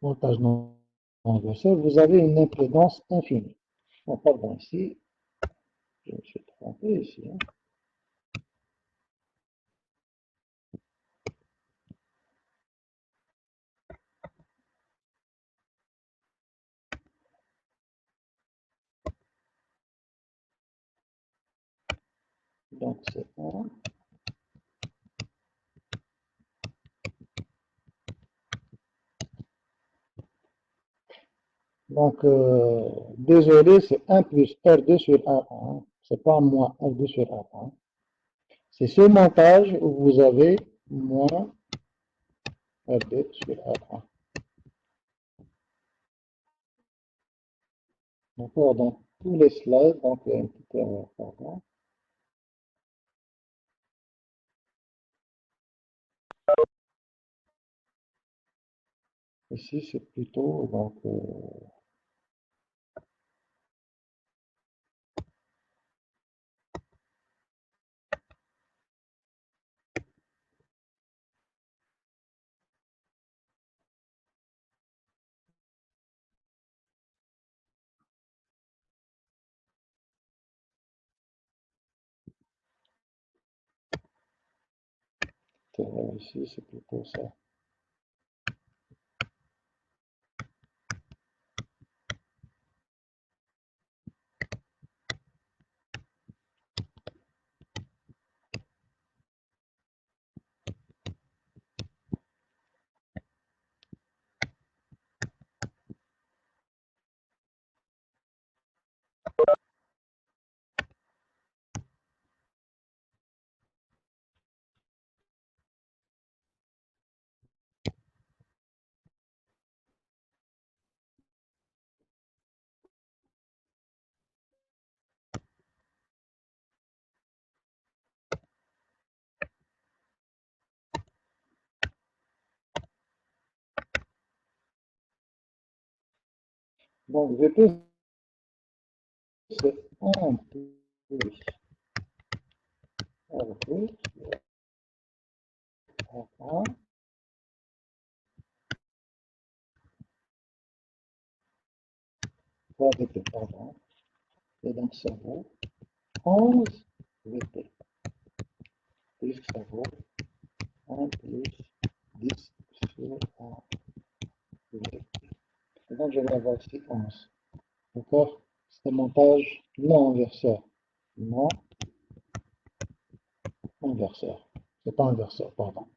montage non inverseur, vous avez une impédance infinie. Bon, pardon, ici, je me suis trompé ici. Hein. Donc c'est 1. Donc, désolé, c'est 1 plus R2 sur R1. C'est pas moins R2 sur R1. C'est ce montage où vous avez moins R2 sur R1. D'accord, dans tous les slides, donc il y a une petite erreur, pardon. Ici, c'est plutôt, donc, ici, c'est plutôt ça. Donc, VP, c'est 1 plus R plus R1 fois VP, pardon. Et donc, ça vaut 11 VP. Plus ça vaut 1 plus 10 sur 1 VP. Et donc, je vais avoir ici 11. D'accord? C'est un montage non inverseur. Non inverseur. C'est pas inverseur, pardon.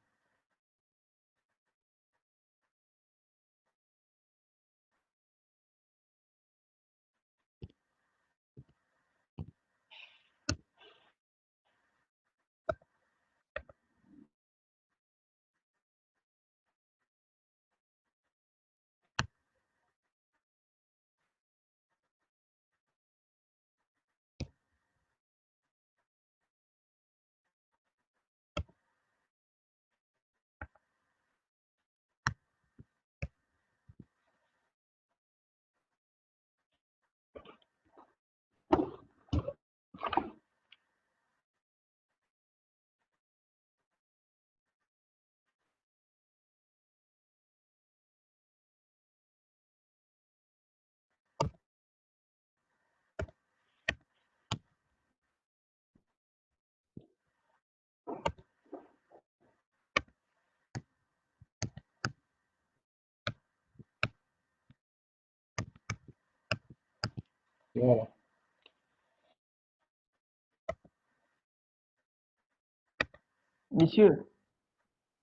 Voilà. Messieurs,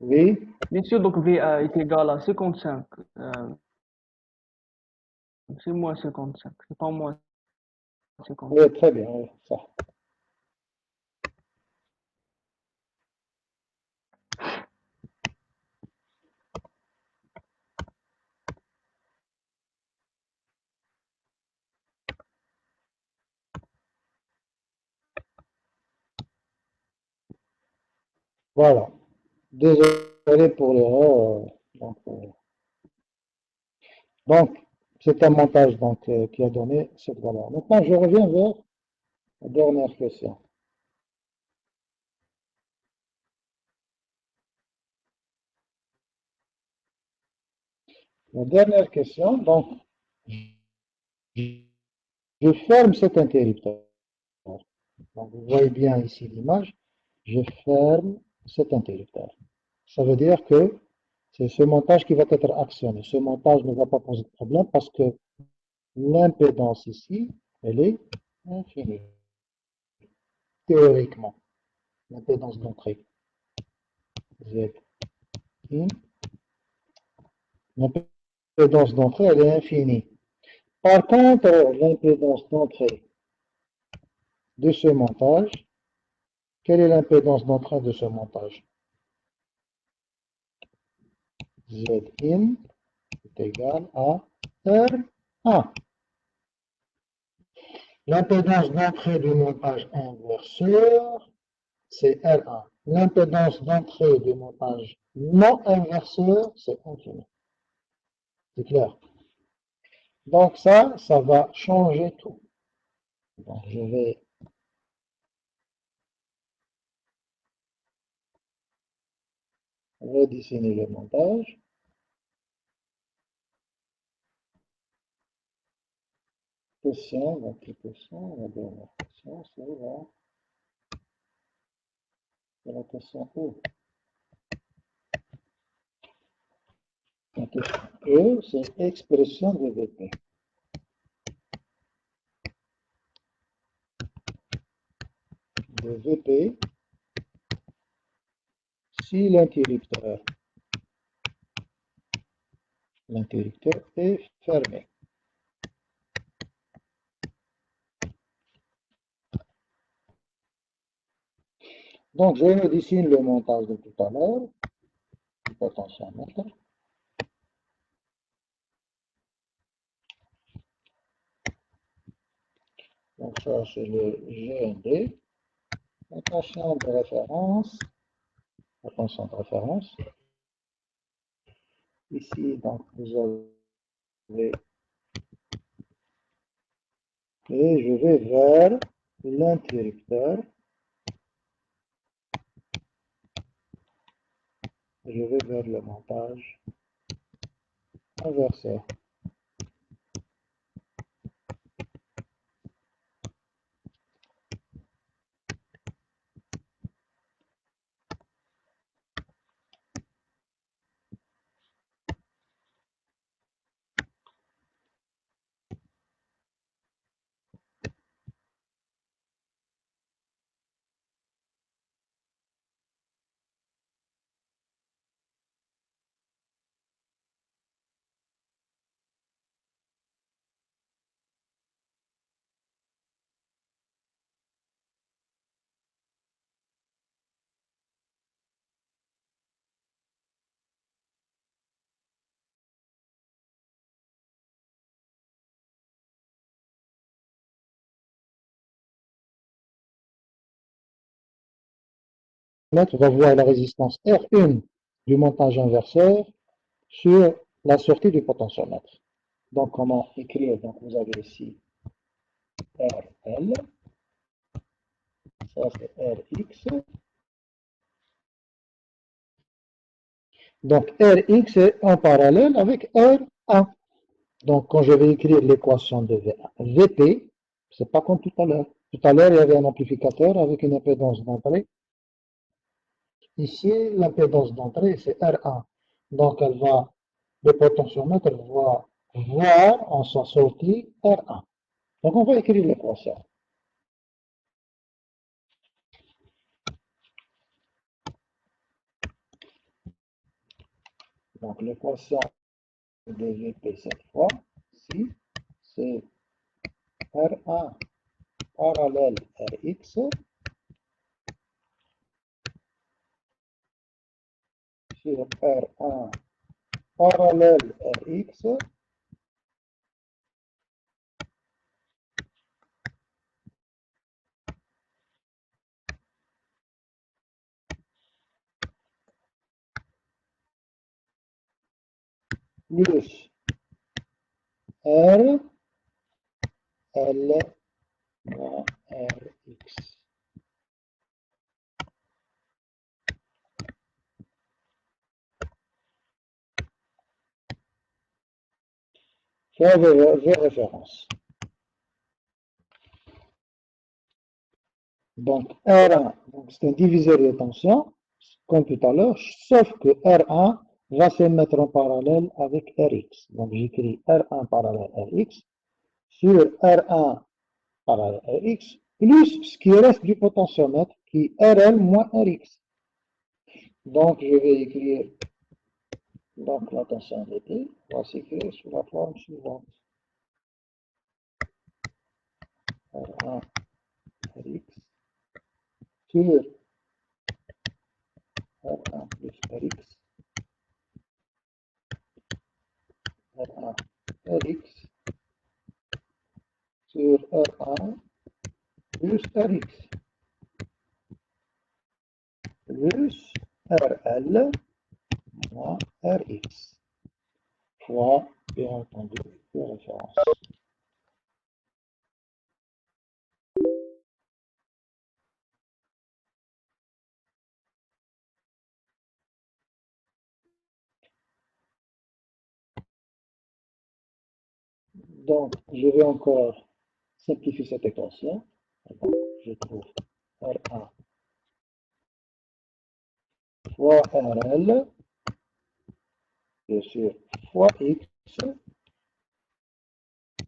Oui, donc VA est égal à 55. C'est moins 55, c'est pas moins 55. oui, très bien, oui, ça. Voilà. Désolé pour l'erreur. Donc, c'est un montage donc, qui a donné cette valeur. Maintenant, je reviens vers la dernière question. La dernière question, donc, je ferme cet interrupteur. Donc, vous voyez bien ici l'image. Je ferme cet interrupteur. Ça veut dire que c'est ce montage qui va être actionné. Ce montage ne va pas poser de problème parce que l'impédance ici, elle est infinie. Théoriquement, l'impédance d'entrée. Z in. L'impédance d'entrée, elle est infinie. Par contre, l'impédance d'entrée de ce montage, quelle est l'impédance d'entrée de ce montage? Z in est égal à R1. L'impédance d'entrée du montage inverseur, c'est R1. L'impédance d'entrée du montage non inverseur, c'est infini. C'est clair? Donc ça va changer tout. Donc je vais redessiner le montage. Question, donc la dernière question, c'est la question E. La question E, c'est expression de VP. De VP, si l'interrupteur est fermé. Donc, je redessine le montage de tout à l'heure. Attention maintenant. Donc, ça, c'est le GND. Attention de référence. Attention de référence. Ici, donc, vous avez et je vais vers l'interrupteur. Je vais vers le montage inverseur. On va voir la résistance R1 du montage inverseur sur la sortie du potentiomètre. Donc, comment écrire? Donc, vous avez ici RL, ça c'est RX. Donc, RX est en parallèle avec R1. Donc, quand je vais écrire l'équation de VP, c'est pas comme tout à l'heure. Tout à l'heure, il y avait un amplificateur avec une impédance d'entrée. Ici, l'impédance d'entrée, c'est R1. Donc, le potentiomètre va voir en sa sortie R1. Donc, on va écrire l'équation. Donc, l'équation de VP cette fois, ici, c'est R1 parallèle Rx sur R1 parallèle Rx plus R L moins Rx. Faire vos références. Donc R1, c'est un diviseur de tension, comme tout à l'heure, sauf que R1 va se mettre en parallèle avec Rx. Donc j'écris R1 parallèle Rx sur R1 parallèle Rx plus ce qui reste du potentiomètre qui est RL moins Rx. Donc je vais écrire donc la tension d'été va s'écrire sous la forme suivante. R1 Rx sur R1 plus Rx R1 Rx sur R1 plus Rx plus RL moins Rx fois, bien entendu, les références. Donc, je vais encore simplifier cette équation. Donc, je trouve R1 fois RL, bien sûr, fois X,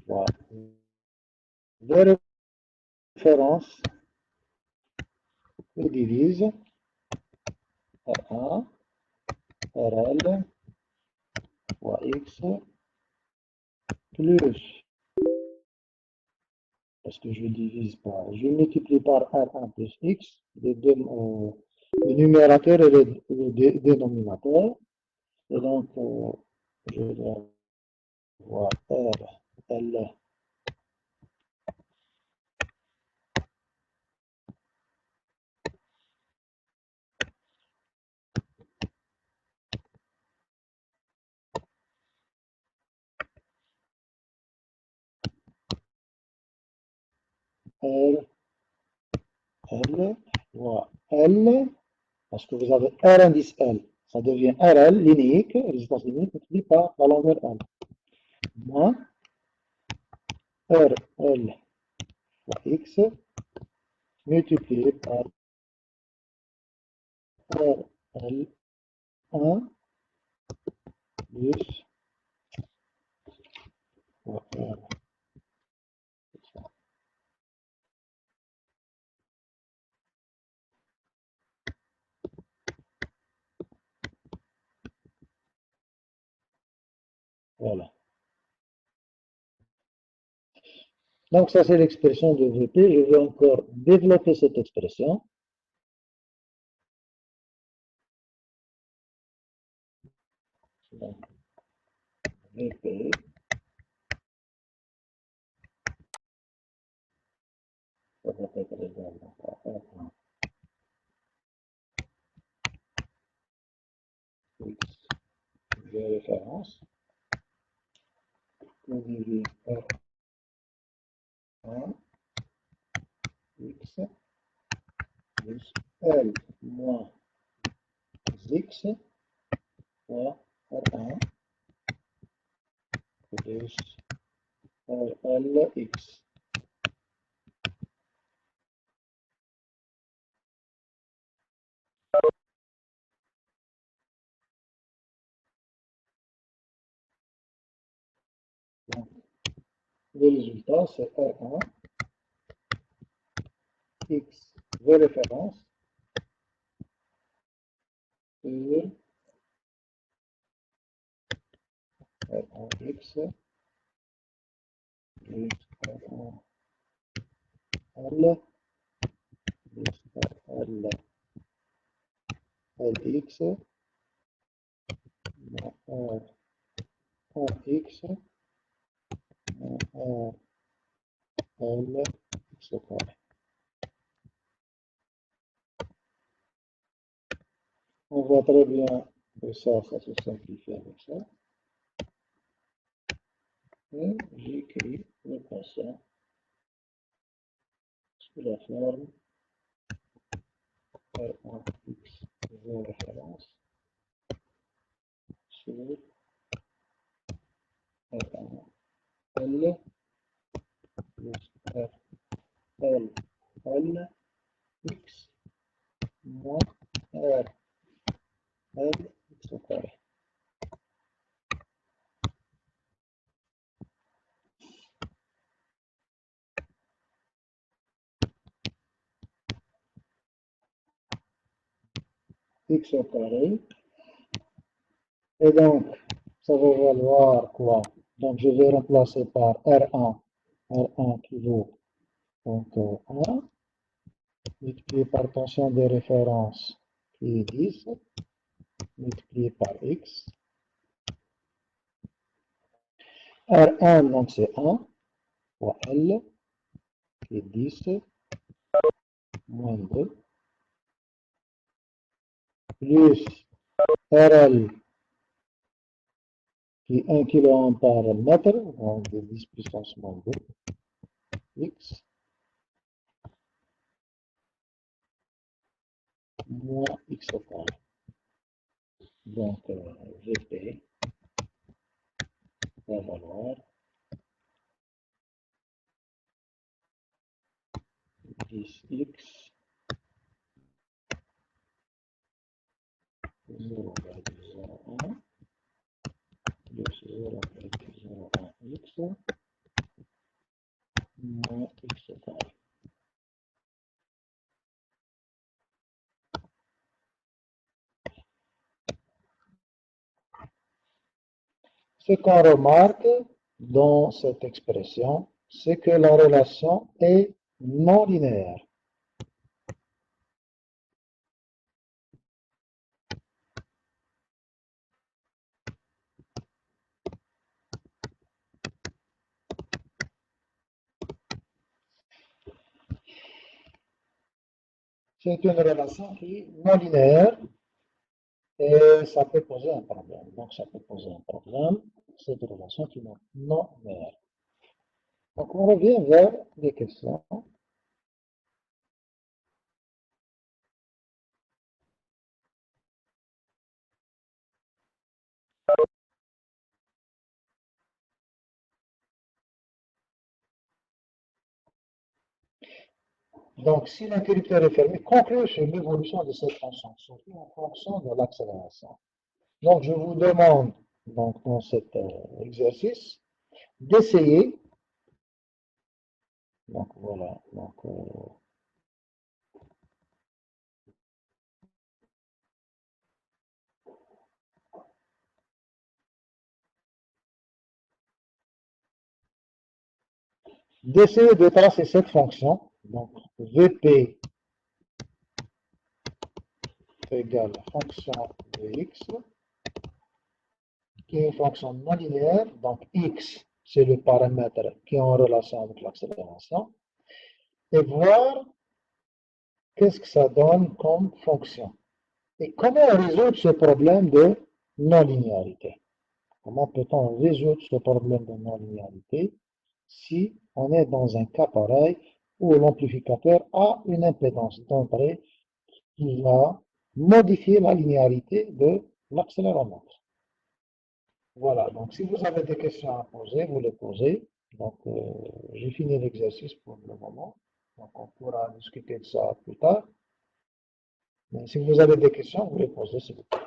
fois les références, je divise R1, RL, fois X, plus, parce que je divise par, je multiplie par R1 plus X, le numérateur et le dénominateur, et donc, je vais avoir R, L, R, L, fois L, parce que vous avez R indice L, ça devient RL, linéique, résistance linéique multiplié par la longueur L, moins RL fois X, multiplié par RL1 plus fois R. Voilà. Donc ça c'est l'expression de VP. Je vais encore développer cette expression. Donc, VP ça va être égal à R1 X de référence divisé R1 X plus L moins X fois R1 plus RLX. Donc, le résultat c'est R1 X de référence sur R1 X plus R1 L plus RL LX moins RX moins RL X au carré. On voit très bien que ça se simplifie avec ça. Et j'écris l'équation sous la forme R1X de référence sur R1 L plus RL L X moins R L X au carré. X au carré. Et donc, ça va valoir quoi? Donc, je vais remplacer par R1. R1 qui vaut donc 1, multiplié par tension de référence qui est 10, multiplié par X. R1, donc c'est 1, fois L, qui est 10, moins 2, plus RL, qui est 1 kA par mètre, donc de 10 puissance moins 2, X, moins X au carré. Donc, VP va valoir 10X 0,01 plus 0,01X moins X au carré. Ce qu'on remarque dans cette expression, c'est que la relation est non linéaire. C'est une relation qui est non linéaire et ça peut poser un problème. Donc, ça peut poser un problème, cette relation qui est non linéaire. Donc, on revient vers les questions. Donc, si l'interrupteur est fermé, concluez sur l'évolution de cette fonction, surtout en fonction de l'accélération. Donc, je vous demande, donc, dans cet exercice, d'essayer. Donc, voilà. Donc, d'essayer de tracer cette fonction. Donc, VP égale fonction de x, qui est une fonction non linéaire. Donc, x, c'est le paramètre qui est en relation avec l'accélération. Et voir qu'est-ce que ça donne comme fonction. Et comment résoudre ce problème de non-linéarité? Comment peut-on résoudre ce problème de non-linéarité si on est dans un cas pareil où l'amplificateur a une impédance d'entrée qui va modifier la linéarité de l'accéléromètre? Voilà, donc si vous avez des questions à poser, vous les posez. Donc, j'ai fini l'exercice pour le moment. Donc, on pourra discuter de ça plus tard. Mais si vous avez des questions, vous les posez, s'il vous plaît.